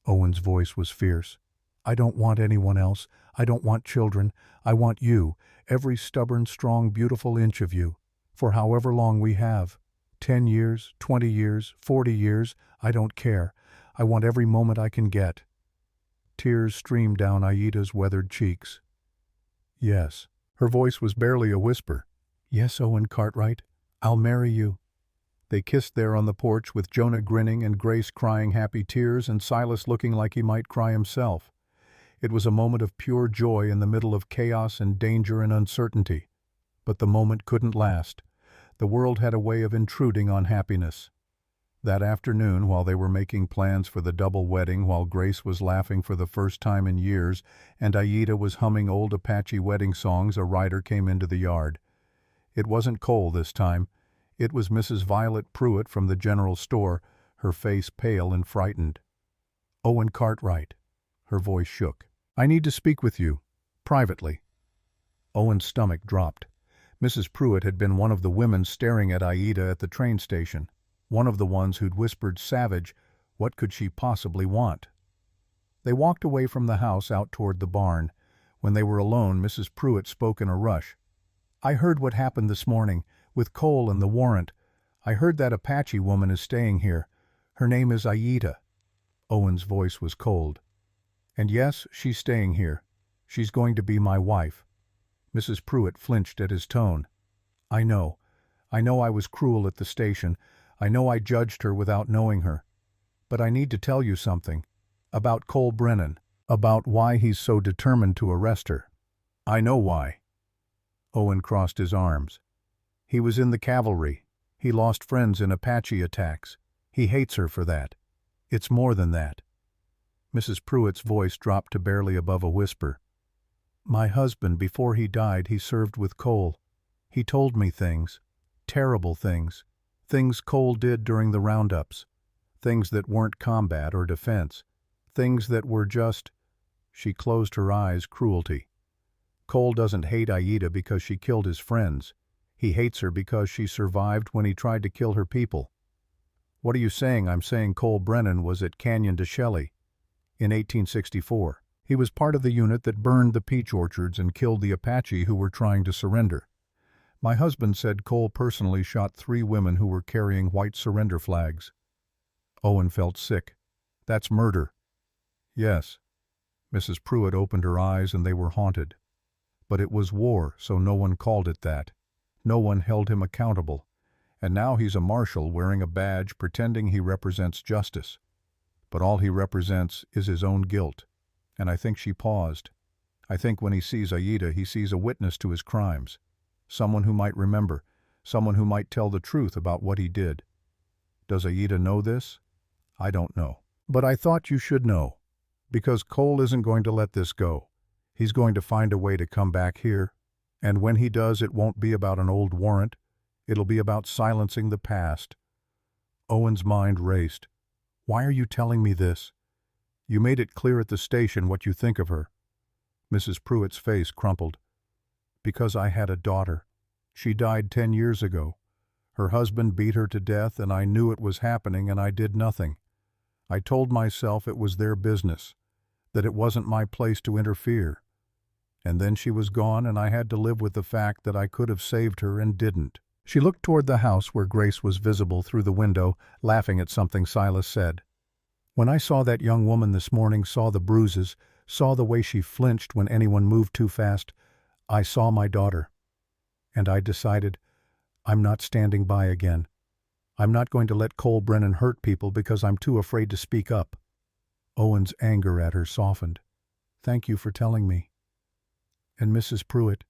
Speaker 1: Owen's voice was fierce. "I don't want anyone else. I don't want children. I want you, every stubborn, strong, beautiful inch of you, for however long we have. 10 years, 20 years, 40 years, I don't care. I want every moment I can get." Tears streamed down Aida's weathered cheeks. "Yes." Her voice was barely a whisper. "Yes, Owen Cartwright, I'll marry you." They kissed there on the porch with Jonah grinning and Grace crying happy tears and Silas looking like he might cry himself. It was a moment of pure joy in the middle of chaos and danger and uncertainty. But the moment couldn't last. The world had a way of intruding on happiness. That afternoon, while they were making plans for the double wedding, while Grace was laughing for the first time in years and Aida was humming old Apache wedding songs, a rider came into the yard. It wasn't Cole this time. It was Mrs. Violet Pruitt from the general store, her face pale and frightened. "Owen Cartwright." Her voice shook. "I need to speak with you, privately." Owen's stomach dropped. Mrs. Pruitt had been one of the women staring at Aida at the train station, one of the ones who'd whispered savage, what could she possibly want? They walked away from the house out toward the barn. When they were alone, Mrs. Pruitt spoke in a rush. "I heard what happened this morning, with Cole and the warrant. I heard that Apache woman is staying here. Her name is Aida." Owen's voice was cold. "And yes, she's staying here. She's going to be my wife." Mrs. Pruitt flinched at his tone. I know I was cruel at the station. I know I judged her without knowing her. But I need to tell you something. About Cole Brennan. About why he's so determined to arrest her." "I know why." Owen crossed his arms. "He was in the cavalry. He lost friends in Apache attacks. He hates her for that. It's more than that." Mrs. Pruitt's voice dropped to barely above a whisper. "My husband, before he died, he served with Cole. He told me things. Terrible things. Things Cole did during the roundups. Things that weren't combat or defense. Things that were just—" She closed her eyes, cruelty. "Cole doesn't hate Aida because she killed his friends. He hates her because she survived when he tried to kill her people." "What are you saying?" "I'm saying Cole Brennan was at Canyon de Chelly in 1864. He was part of the unit that burned the peach orchards and killed the Apache who were trying to surrender. My husband said Cole personally shot 3 women who were carrying white surrender flags." Owen felt sick. "That's murder." "Yes." Mrs. Pruitt opened her eyes and they were haunted. "But it was war, so no one called it that. No one held him accountable. And now he's a marshal wearing a badge pretending he represents justice. But all he represents is his own guilt." And I think she paused. "I think when he sees Aida, he sees a witness to his crimes. Someone who might remember. Someone who might tell the truth about what he did. Does Aida know this? I don't know. But I thought you should know. Because Cole isn't going to let this go. He's going to find a way to come back here. And when he does, it won't be about an old warrant. It'll be about silencing the past." Owen's mind raced. "Why are you telling me this? You made it clear at the station what you think of her." Mrs. Pruitt's face crumpled. "Because I had a daughter. She died 10 years ago. Her husband beat her to death and I knew it was happening and I did nothing. I told myself it was their business, that it wasn't my place to interfere. And then she was gone and I had to live with the fact that I could have saved her and didn't." She looked toward the house where Grace was visible through the window, laughing at something Silas said. "When I saw that young woman this morning, saw the bruises, saw the way she flinched when anyone moved too fast, I saw my daughter. And I decided, I'm not standing by again. I'm not going to let Cole Brennan hurt people because I'm too afraid to speak up." Owen's anger at her softened. "Thank you for telling me." And Mrs. Pruitt,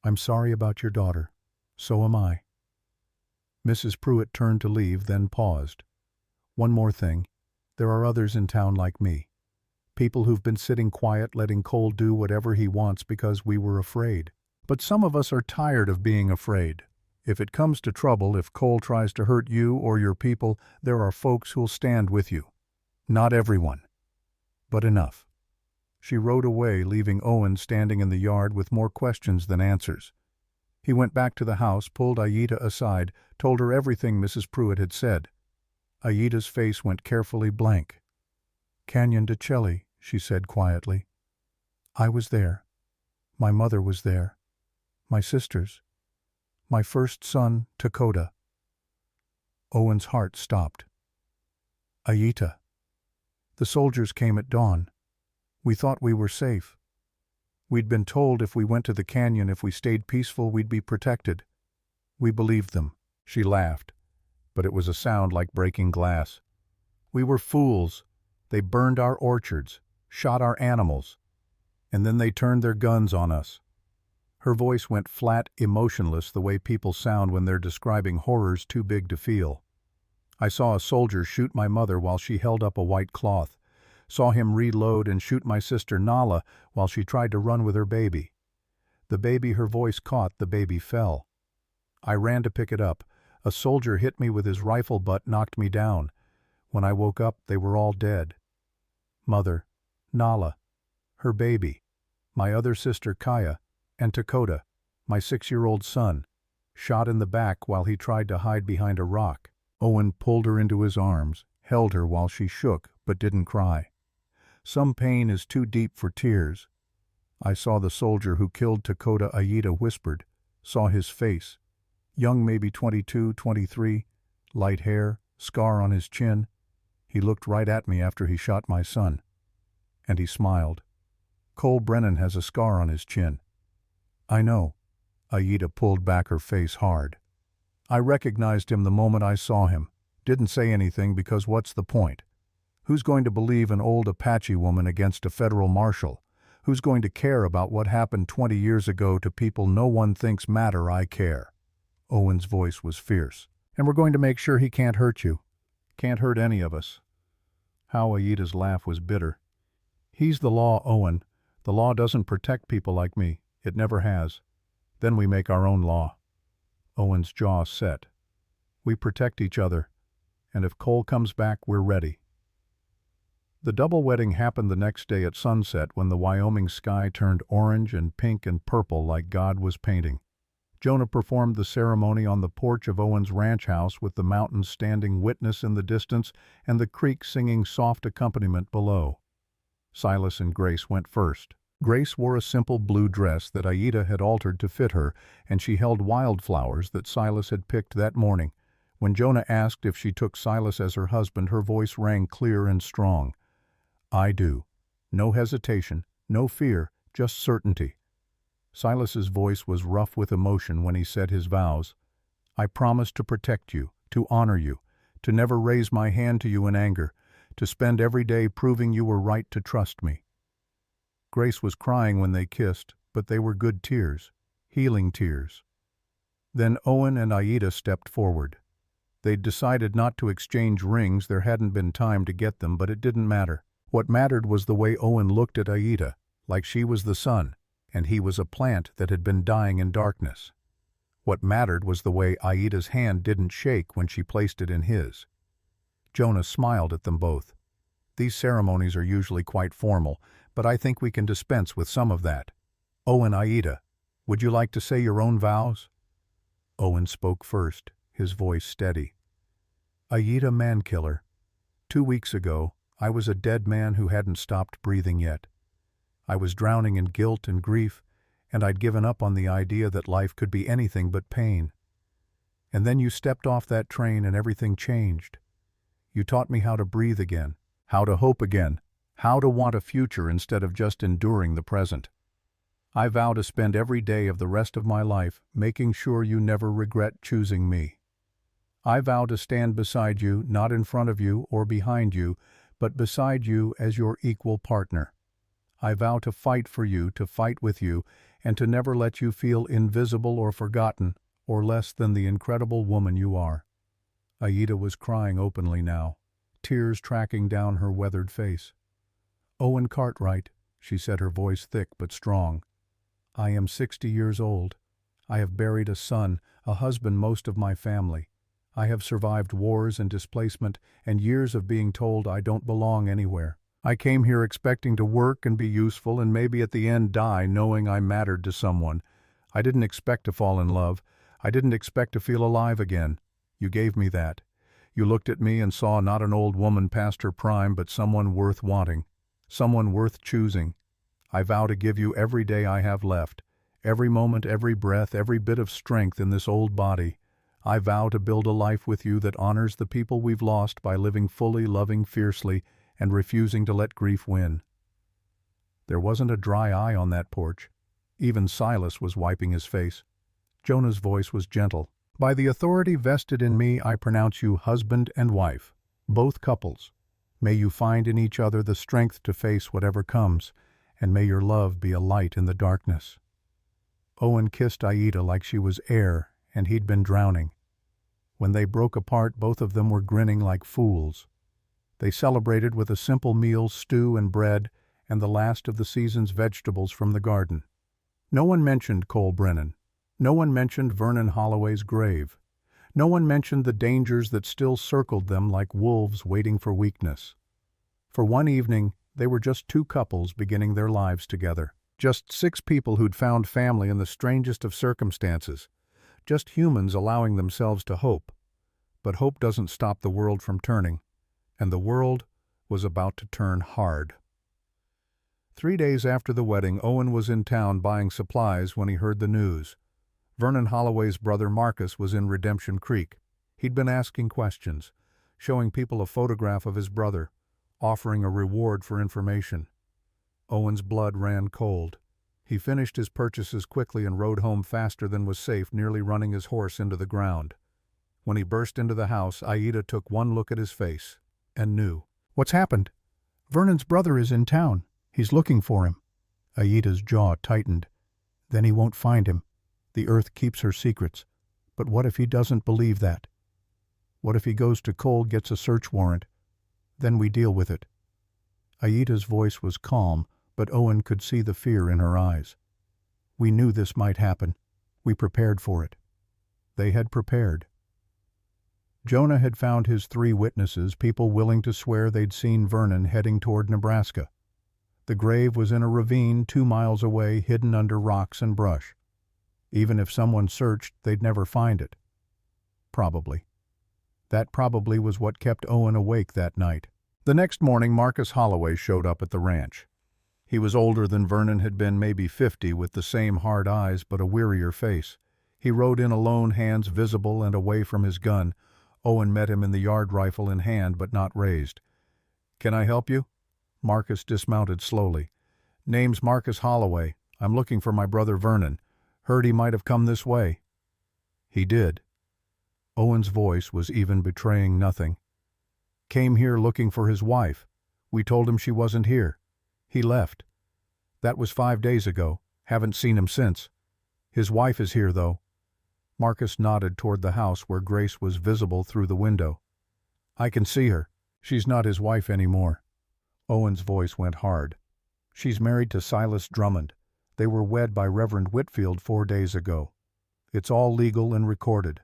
Speaker 1: I'm sorry about your daughter. So am I. Mrs. Pruitt turned to leave, then paused. One more thing. There are others in town like me. People who've been sitting quiet, letting Cole do whatever he wants because we were afraid. But some of us are tired of being afraid. If it comes to trouble, if Cole tries to hurt you or your people, there are folks who'll stand with you. Not everyone. But enough. She rode away, leaving Owen standing in the yard with more questions than answers. He went back to the house, pulled Aida aside, told her everything Mrs. Pruitt had said. Aida's face went carefully blank. "Canyon de Chelly," she said quietly. "I was there. My mother was there. My sisters. My first son, Dakota." Owen's heart stopped. "Aida. The soldiers came at dawn. We thought we were safe. We'd been told if we went to the canyon, if we stayed peaceful, we'd be protected. We believed them." She laughed, but it was a sound like breaking glass. "We were fools. They burned our orchards, shot our animals, and then they turned their guns on us." Her voice went flat, emotionless, the way people sound when they're describing horrors too big to feel. "I saw a soldier shoot my mother while she held up a white cloth. Saw him reload and shoot my sister Nala while she tried to run with her baby. The baby her voice caught, the baby fell. I ran to pick it up. A soldier hit me with his rifle butt, knocked me down. When I woke up, they were all dead. Mother, Nala, her baby, my other sister Kaya, and Dakota, my 6-year-old son, shot in the back while he tried to hide behind a rock." Owen pulled her into his arms, held her while she shook but didn't cry. "Some pain is too deep for tears. I saw the soldier who killed Dakota," Aida whispered, "saw his face. Young, maybe 22, 23, light hair, scar on his chin. He looked right at me after he shot my son. And he smiled. Cole Brennan has a scar on his chin." "I know." Aida pulled back her face hard. "I recognized him the moment I saw him. Didn't say anything because what's the point? Who's going to believe an old Apache woman against a federal marshal? Who's going to care about what happened 20 years ago to people no one thinks matter? I care." Owen's voice was fierce. "And we're going to make sure he can't hurt you. Can't hurt any of us." How Aida's laugh was bitter. "He's the law, Owen. The law doesn't protect people like me. It never has. Then we make our own law." Owen's jaw set. "We protect each other. And if Cole comes back, we're ready." The double wedding happened the next day at sunset when the Wyoming sky turned orange and pink and purple like God was painting. Jonah performed the ceremony on the porch of Owen's ranch house with the mountains standing witness in the distance and the creek singing soft accompaniment below. Silas and Grace went first. Grace wore a simple blue dress that Aida had altered to fit her, and she held wildflowers that Silas had picked that morning. When Jonah asked if she took Silas as her husband, her voice rang clear and strong. "I do." No hesitation, no fear, just certainty. Silas's voice was rough with emotion when he said his vows. "I promise to protect you, to honor you, to never raise my hand to you in anger, to spend every day proving you were right to trust me." Grace was crying when they kissed, but they were good tears, healing tears. Then Owen and Aida stepped forward. They'd decided not to exchange rings, there hadn't been time to get them, but it didn't matter. What mattered was the way Owen looked at Aida, like she was the sun, and he was a plant that had been dying in darkness. What mattered was the way Aida's hand didn't shake when she placed it in his. Jonah smiled at them both. "These ceremonies are usually quite formal, but I think we can dispense with some of that. Owen, Aida, would you like to say your own vows?" Owen spoke first, his voice steady. "Aida Mankiller, 2 weeks ago, I was a dead man who hadn't stopped breathing yet. I was drowning in guilt and grief, and I'd given up on the idea that life could be anything but pain. And then you stepped off that train and everything changed. You taught me how to breathe again, how to hope again, how to want a future instead of just enduring the present. I vow to spend every day of the rest of my life making sure you never regret choosing me. I vow to stand beside you, not in front of you or behind you, but beside you as your equal partner. I vow to fight for you, to fight with you, and to never let you feel invisible or forgotten, or less than the incredible woman you are." Aida was crying openly now, tears tracking down her weathered face. "Owen Cartwright," she said, her voice thick but strong. "I am 60 years old. I have buried a son, a husband, most of my family. I have survived wars and displacement and years of being told I don't belong anywhere. I came here expecting to work and be useful and maybe at the end die knowing I mattered to someone. I didn't expect to fall in love. I didn't expect to feel alive again. You gave me that. You looked at me and saw not an old woman past her prime, but someone worth wanting, someone worth choosing. I vow to give you every day I have left, every moment, every breath, every bit of strength in this old body. I vow to build a life with you that honors the people we've lost by living fully, loving fiercely, and refusing to let grief win." There wasn't a dry eye on that porch. Even Silas was wiping his face. Jonah's voice was gentle. "By the authority vested in me, I pronounce you husband and wife, both couples. May you find in each other the strength to face whatever comes, and may your love be a light in the darkness." Owen kissed Aida like she was air and he'd been drowning. When they broke apart, both of them were grinning like fools. They celebrated with a simple meal, stew and bread, and the last of the season's vegetables from the garden. No one mentioned Cole Brennan. No one mentioned Vernon Holloway's grave. No one mentioned the dangers that still circled them like wolves waiting for weakness. For one evening, they were just two couples beginning their lives together. Just 6 people who'd found family in the strangest of circumstances. Just humans allowing themselves to hope. But hope doesn't stop the world from turning. And the world was about to turn hard. 3 days after the wedding, Owen was in town buying supplies when he heard the news. Vernon Holloway's brother Marcus was in Redemption Creek. He'd been asking questions, showing people a photograph of his brother, offering a reward for information. Owen's blood ran cold. He finished his purchases quickly and rode home faster than was safe, nearly running his horse into the ground. When he burst into the house, Aida took one look at his face and knew. "What's happened?" "Vernon's brother is in town. He's looking for him." Aida's jaw tightened. "Then he won't find him. The earth keeps her secrets. But what if he doesn't believe that? What if he goes to Cole, gets a search warrant? Then we deal with it." Aida's voice was calm, but Owen could see the fear in her eyes. "We knew this might happen. We prepared for it." They had prepared. Jonah had found his 3 witnesses, people willing to swear they'd seen Vernon heading toward Nebraska. The grave was in a ravine 2 miles away, hidden under rocks and brush. Even if someone searched, they'd never find it. Probably. That probably was what kept Owen awake that night. The next morning, Marcus Holloway showed up at the ranch. He was older than Vernon had been, maybe 50, with the same hard eyes but a wearier face. He rode in alone, hands visible and away from his gun. Owen met him in the yard, rifle in hand but not raised. "Can I help you?" Marcus dismounted slowly. "Name's Marcus Holloway. I'm looking for my brother Vernon. Heard he might have come this way." "He did." Owen's voice was even betraying nothing. "Came here looking for his wife. We told him she wasn't here. He left. That was 5 days ago. Haven't seen him since. His wife is here, though." Marcus nodded toward the house where Grace was visible through the window. "I can see her. She's not his wife anymore." Owen's voice went hard. "She's married to Silas Drummond. They were wed by Reverend Whitfield 4 days ago. It's all legal and recorded.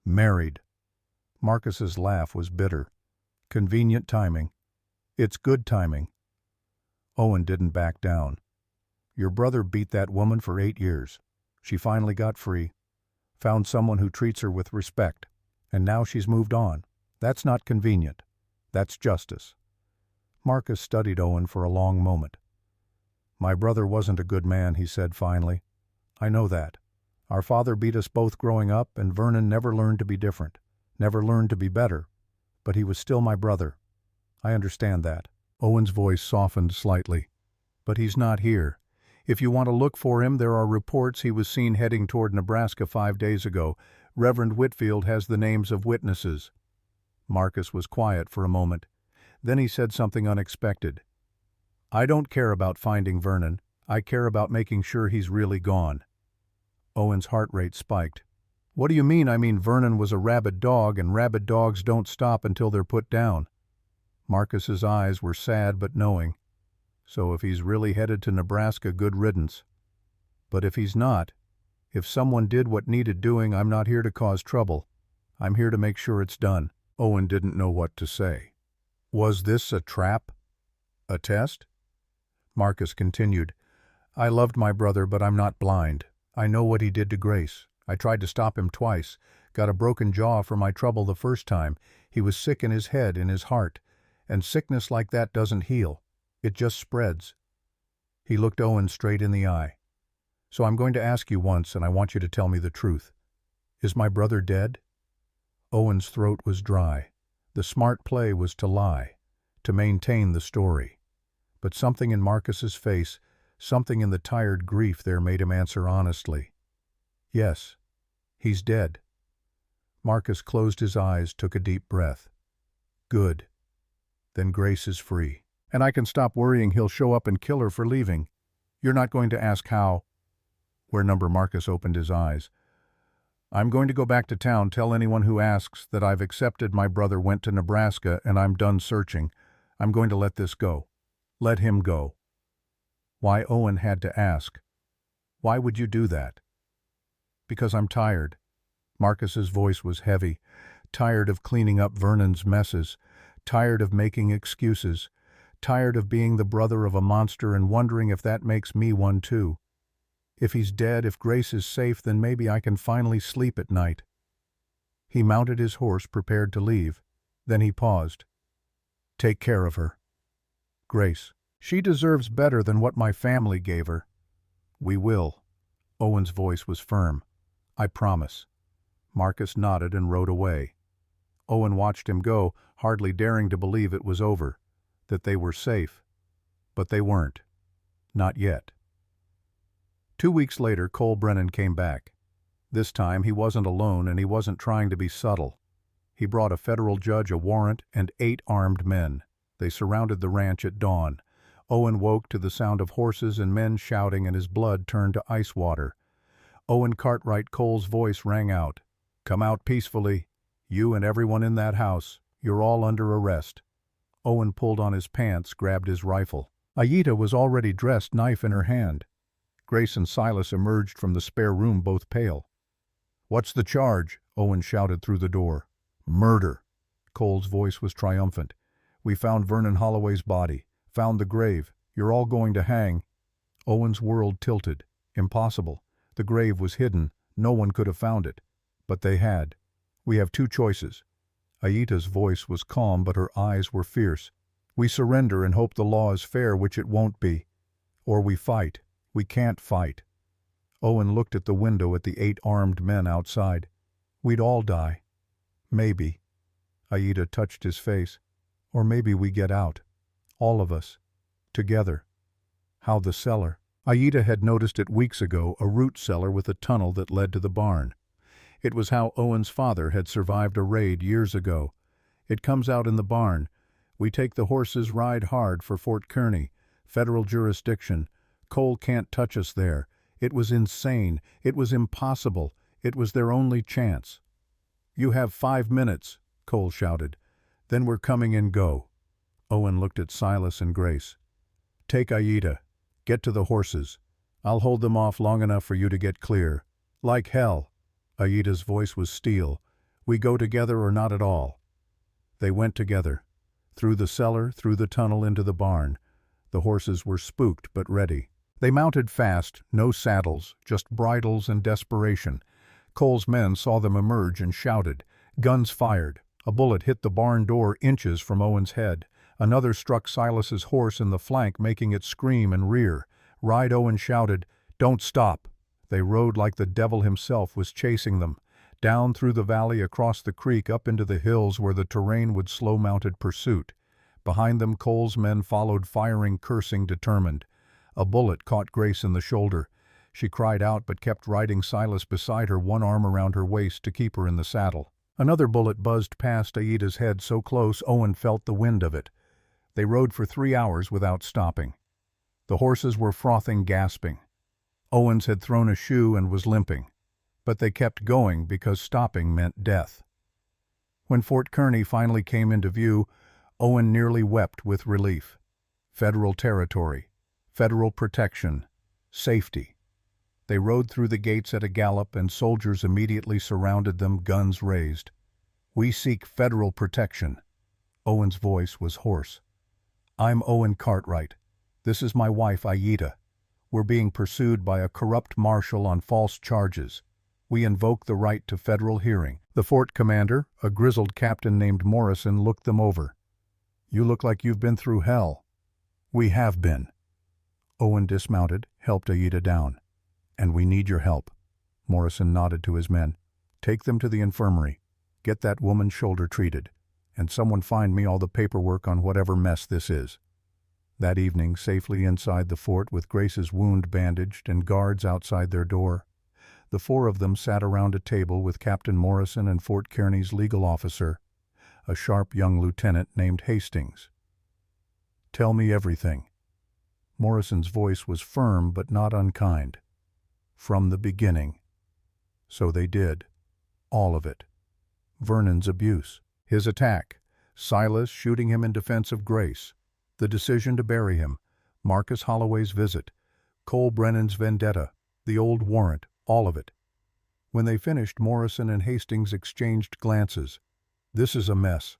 Speaker 1: Married." Marcus's laugh was bitter. "Convenient timing." "It's good timing." Owen didn't back down. "Your brother beat that woman for 8 years. She finally got free. Found someone who treats her with respect. And now she's moved on. That's not convenient. That's justice." Marcus studied Owen for a long moment. "My brother wasn't a good man," he said finally. "I know that. Our father beat us both growing up, and Vernon never learned to be different, never learned to be better. But he was still my brother. I understand that." Owen's voice softened slightly. "But he's not here. If you want to look for him, there are reports he was seen heading toward Nebraska 5 days ago. Reverend Whitfield has the names of witnesses." Marcus was quiet for a moment. Then he said something unexpected. I don't care about finding Vernon. I care about making sure he's really gone. Owen's heart rate spiked. What do you mean? I mean Vernon was a rabid dog, and rabid dogs don't stop until they're put down. Marcus's eyes were sad but knowing. So if he's really headed to Nebraska, good riddance. But if he's not, if someone did what needed doing, I'm not here to cause trouble. I'm here to make sure it's done. Owen didn't know what to say. Was this a trap? A test? Marcus continued. I loved my brother, but I'm not blind. I know what he did to Grace. I tried to stop him twice. Got a broken jaw for my trouble the first time. He was sick in his head, in his heart. And sickness like that doesn't heal. It just spreads. He looked Owen straight in the eye. So I'm going to ask you once, and I want you to tell me the truth. Is my brother dead? Owen's throat was dry. The smart play was to lie, to maintain the story. But something in Marcus's face, something in the tired grief there made him answer honestly. Yes, he's dead. Marcus closed his eyes, took a deep breath. Good. Then Grace is free. And I can stop worrying he'll show up and kill her for leaving. You're not going to ask how? Marcus opened his eyes. I'm going to go back to town, tell anyone who asks that I've accepted my brother went to Nebraska and I'm done searching. I'm going to let this go. Let him go. Why? Owen had to ask. Why would you do that? Because I'm tired. Marcus's voice was heavy. Tired of cleaning up Vernon's messes. Tired of making excuses. Tired of being the brother of a monster and wondering if that makes me one too. If he's dead, if Grace is safe, then maybe I can finally sleep at night. He mounted his horse, prepared to leave. Then he paused. Take care of her. Grace. She deserves better than what my family gave her. We will. Owen's voice was firm. I promise. Marcus nodded and rode away. Owen watched him go, hardly daring to believe it was over, that they were safe. But they weren't. Not yet. 2 weeks later, Cole Brennan came back. This time he wasn't alone and he wasn't trying to be subtle. He brought a federal judge a warrant and 8 armed men. They surrounded the ranch at dawn. Owen woke to the sound of horses and men shouting, and his blood turned to ice water. Owen Cartwright Cole's voice rang out. Come out peacefully. You and everyone in that house. You're all under arrest. Owen pulled on his pants, grabbed his rifle. Aida was already dressed, knife in her hand. Grace and Silas emerged from the spare room, both pale. What's the charge? Owen shouted through the door. Murder. Cole's voice was triumphant. We found Vernon Holloway's body. Found the grave. You're all going to hang. Owen's world tilted. Impossible. The grave was hidden. No one could have found it. But they had. We have 2 choices. Aida's voice was calm, but her eyes were fierce. We surrender and hope the law is fair, which it won't be. Or we fight. We can't fight. Owen looked at the window at the 8 armed men outside. We'd all die. Maybe. Aida touched his face. Or maybe we get out. All of us. Together. How the cellar? Aida had noticed it weeks ago, a root cellar with a tunnel that led to the barn. It was how Owen's father had survived a raid years ago. It comes out in the barn. We take the horses, ride hard for Fort Kearney. Federal jurisdiction. Cole can't touch us there. It was insane. It was impossible. It was their only chance. You have 5 minutes, Cole shouted. Then we're coming in, go. Owen looked at Silas and Grace. Take Aida. Get to the horses. I'll hold them off long enough for you to get clear. Like hell. Aida's voice was steel. We go together or not at all. They went together. Through the cellar, through the tunnel, into the barn. The horses were spooked but ready. They mounted fast, no saddles, just bridles and desperation. Cole's men saw them emerge and shouted. Guns fired. A bullet hit the barn door inches from Owen's head. Another struck Silas's horse in the flank, making it scream and rear. Ride, Owen shouted. Don't stop. They rode like the devil himself was chasing them. Down through the valley, across the creek, up into the hills where the terrain would slow mounted pursuit. Behind them Cole's men followed, firing, cursing, determined. A bullet caught Grace in the shoulder. She cried out but kept riding Silas beside her, one arm around her waist to keep her in the saddle. Another bullet buzzed past Aida's head so close Owen felt the wind of it. They rode for 3 hours without stopping. The horses were frothing, gasping. Owens had thrown a shoe and was limping, but they kept going because stopping meant death. When Fort Kearny finally came into view, Owen nearly wept with relief. Federal territory, federal protection, safety. They rode through the gates at a gallop, and soldiers immediately surrounded them, guns raised. "We seek federal protection." Owen's voice was hoarse. "I'm Owen Cartwright. This is my wife, Aida. We're being pursued by a corrupt marshal on false charges. We invoke the right to federal hearing." The fort commander, a grizzled captain named Morrison, looked them over. "You look like you've been through hell." "We have been." Owen dismounted, helped Aida down. "And we need your help." Morrison nodded to his men. "Take them to the infirmary. Get that woman's shoulder treated. And someone find me all the paperwork on whatever mess this is." That evening, safely inside the fort with Grace's wound bandaged and guards outside their door, the four of them sat around a table with Captain Morrison and Fort Kearny's legal officer, a sharp young lieutenant named Hastings. "Tell me everything." Morrison's voice was firm but not unkind. "From the beginning." So they did. All of it. Vernon's abuse, his attack, Silas shooting him in defense of Grace, the decision to bury him, Marcus Holloway's visit, Cole Brennan's vendetta, the old warrant, all of it. When they finished, Morrison and Hastings exchanged glances. "This is a mess."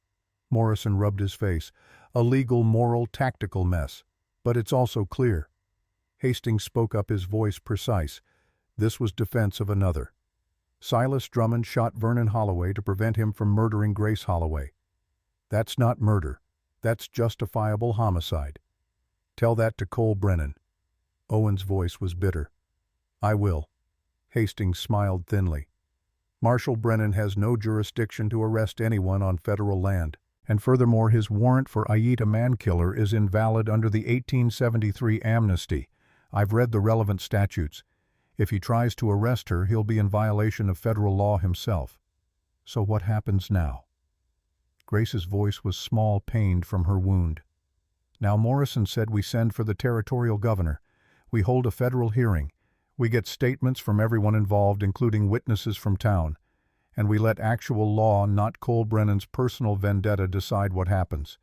Speaker 1: Morrison rubbed his face. "A legal, moral, tactical mess. But it's also clear." Hastings spoke up, his voice precise. "This was defense of another. Silas Drummond shot Vernon Holloway to prevent him from murdering Grace Holloway. That's not murder. That's justifiable homicide. Tell that to Cole Brennan." Owen's voice was bitter. "I will." Hastings smiled thinly. "Marshal Brennan has no jurisdiction to arrest anyone on federal land. And furthermore, his warrant for Aida Mankiller is invalid under the 1873 amnesty. I've read the relevant statutes. If he tries to arrest her, he'll be in violation of federal law himself. So what happens now?" Grace's voice was small, pained from her wound. "Now, Morrison said we send for the territorial governor. We hold a federal hearing. We get statements from everyone involved, including witnesses from town. And we let actual law, not Cole Brennan's personal vendetta, decide what happens.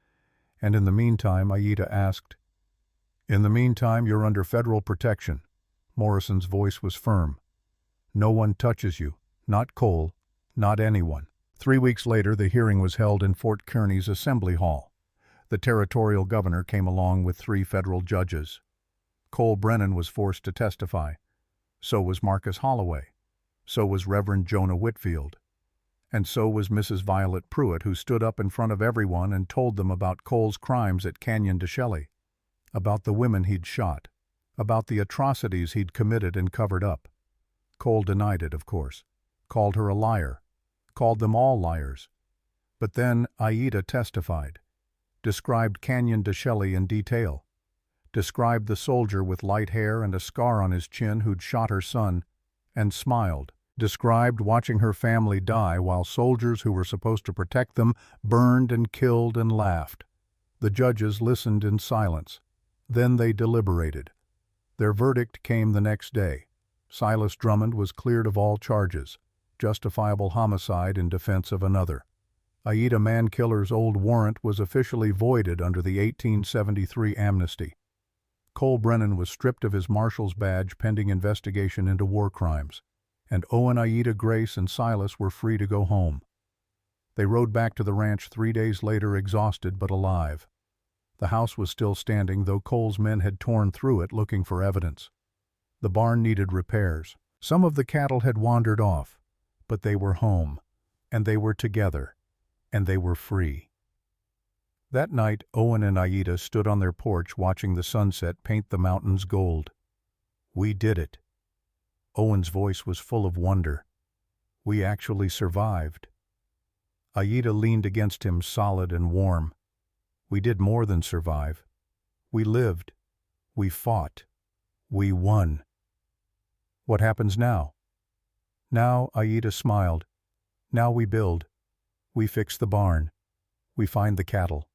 Speaker 1: And in the meantime," Aida asked. "In the meantime, you're under federal protection." Morrison's voice was firm. "No one touches you. Not Cole. Not anyone." 3 weeks later, the hearing was held in Fort Kearny's Assembly Hall. The territorial governor came along with 3 federal judges. Cole Brennan was forced to testify. So was Marcus Holloway. So was Reverend Jonah Whitfield. And so was Mrs. Violet Pruitt, who stood up in front of everyone and told them about Cole's crimes at Canyon de Chelly, about the women he'd shot, about the atrocities he'd committed and covered up. Cole denied it, of course, called her a liar, called them all liars. But then Aida testified, described Canyon de Chelly in detail, described the soldier with light hair and a scar on his chin who'd shot her son, and smiled, described watching her family die while soldiers who were supposed to protect them burned and killed, and laughed. The judges listened in silence. Then they deliberated. Their verdict came the next day. Silas Drummond was cleared of all charges, justifiable homicide in defense of another. Aida Mankiller's old warrant was officially voided under the 1873 amnesty. Cole Brennan was stripped of his marshal's badge pending investigation into war crimes, and Owen, Aida, Grace, and Silas were free to go home. They rode back to the ranch 3 days later, exhausted but alive. The house was still standing, though Cole's men had torn through it looking for evidence. The barn needed repairs. Some of the cattle had wandered off, but they were home, and they were together, and they were free. That night, Owen and Aida stood on their porch watching the sunset paint the mountains gold. "We did it." Owen's voice was full of wonder. "We actually survived." Aida leaned against him, solid and warm. "We did more than survive. We lived. We fought. We won." "What happens now?" "Now," Aida smiled, "now we build. We fix the barn. We find the cattle.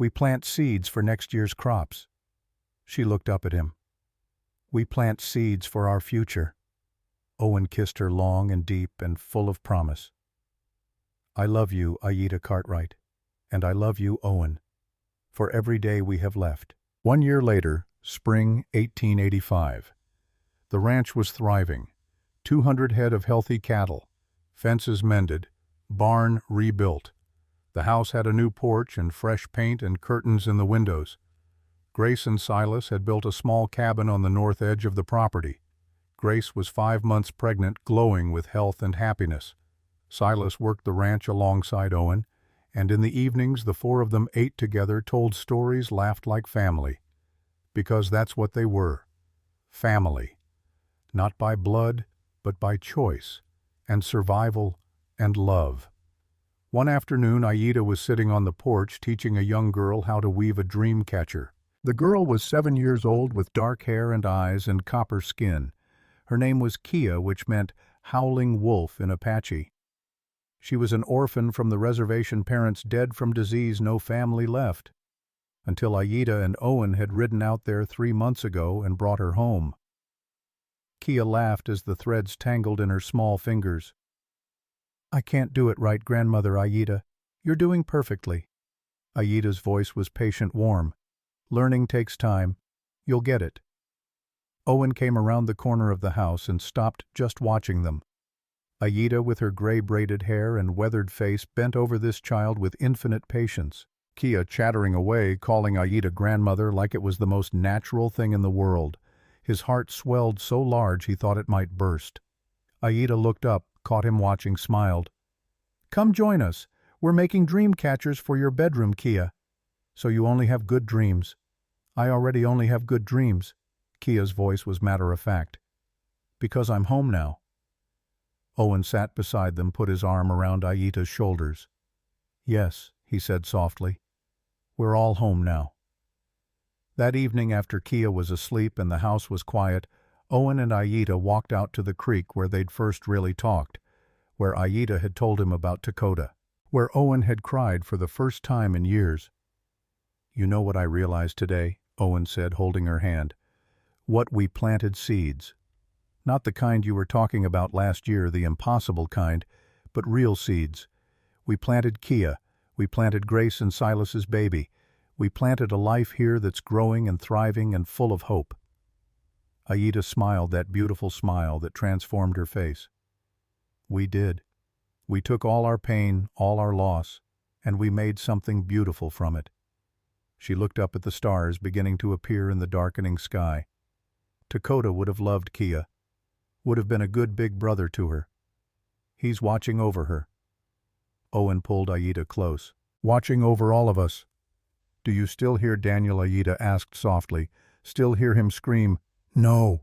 Speaker 1: We plant seeds for next year's crops. She looked up at him. We plant seeds for our future. Owen kissed her long and deep and full of promise. I love you, Aida Cartwright, and I love you, Owen, for every day we have left. 1 year later, spring 1885. The ranch was thriving. 200 head of healthy cattle, fences mended, barn rebuilt. The house had a new porch and fresh paint and curtains in the windows. Grace and Silas had built a small cabin on the north edge of the property. Grace was 5 months pregnant, glowing with health and happiness. Silas worked the ranch alongside Owen, and in the evenings the four of them ate together, told stories, laughed like family. Because that's what they were. Family. Not by blood, but by choice, and survival, and love. One afternoon, Aida was sitting on the porch teaching a young girl how to weave a dream catcher. The girl was 7 years old with dark hair and eyes and copper skin. Her name was Kia, which meant howling wolf in Apache. She was an orphan from the reservation, parents dead from disease, no family left. Until Aida and Owen had ridden out there 3 months ago and brought her home. Kia laughed as the threads tangled in her small fingers. I can't do it right, Grandmother Aida. You're doing perfectly. Aida's voice was patient, warm. Learning takes time. You'll get it. Owen came around the corner of the house and stopped just watching them. Aida, with her gray braided hair and weathered face, bent over this child with infinite patience. Kia chattering away, calling Aida grandmother like it was the most natural thing in the world. His heart swelled so large he thought it might burst. Aida looked up, caught him watching, smiled. Come join us. We're making dream catchers for your bedroom, Kia. So you only have good dreams. I already only have good dreams. Kia's voice was matter-of-fact. Because I'm home now. Owen sat beside them, put his arm around Aida's shoulders. Yes, he said softly. We're all home now. That evening, after Kia was asleep and the house was quiet, Owen and Aida walked out to the creek where they'd first really talked, where Aida had told him about Dakota, where Owen had cried for the first time in years. You know what I realized today, Owen said, holding her hand. What we planted seeds. Not the kind you were talking about last year, the impossible kind, but real seeds. We planted Kia. We planted Grace and Silas's baby. We planted a life here that's growing and thriving and full of hope. Aida smiled, that beautiful smile that transformed her face. We did. We took all our pain, all our loss, and we made something beautiful from it. She looked up at the stars beginning to appear in the darkening sky. Dakota would have loved Kia, would have been a good big brother to her. He's watching over her. Owen pulled Aida close. Watching over all of us. Do you still hear Daniel? Aida asked softly. Still hear him scream, no.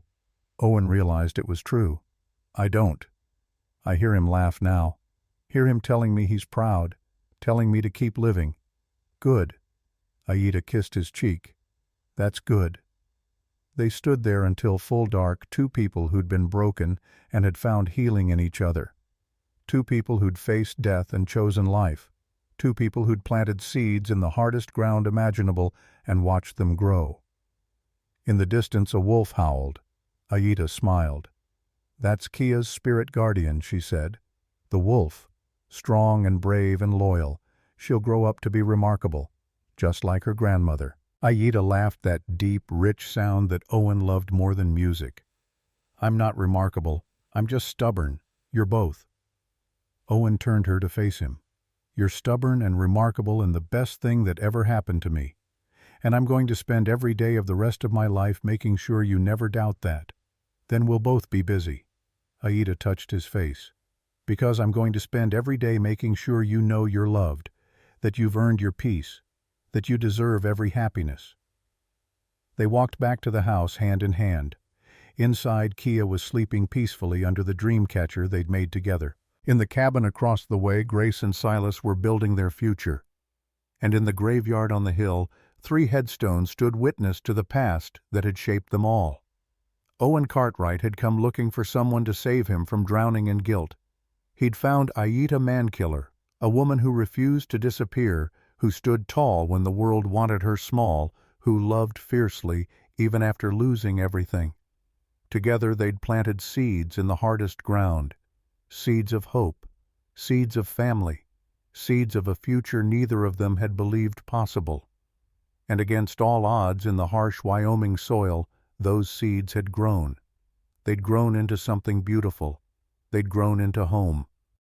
Speaker 1: Owen realized it was true. I don't. I hear him laugh now. Hear him telling me he's proud, telling me to keep living. Good. Aida kissed his cheek. That's good. They stood there until full dark, two people who'd been broken and had found healing in each other. Two people who'd faced death and chosen life. Two people who'd planted seeds in the hardest ground imaginable and watched them grow. In the distance a wolf howled. Aida smiled. That's Kia's spirit guardian, she said. The wolf, strong and brave and loyal. She'll grow up to be remarkable, just like her grandmother. Aida laughed, that deep, rich sound that Owen loved more than music. I'm not remarkable. I'm just stubborn. You're both. Owen turned her to face him. You're stubborn and remarkable and the best thing that ever happened to me. And I'm going to spend every day of the rest of my life making sure you never doubt that. Then we'll both be busy. Aida touched his face. Because I'm going to spend every day making sure you know you're loved, that you've earned your peace, that you deserve every happiness. They walked back to the house hand in hand. Inside, Kia was sleeping peacefully under the dream catcher they'd made together. In the cabin across the way, Grace and Silas were building their future. And in the graveyard on the hill, 3 headstones stood witness to the past that had shaped them all. Owen Cartwright had come looking for someone to save him from drowning in guilt. He'd found Aida Mankiller, a woman who refused to disappear, who stood tall when the world wanted her small, who loved fiercely even after losing everything. Together they'd planted seeds in the hardest ground, seeds of hope, seeds of family, seeds of a future neither of them had believed possible. And against all odds in the harsh Wyoming soil, those seeds had grown. They'd grown into something beautiful. They'd grown into home.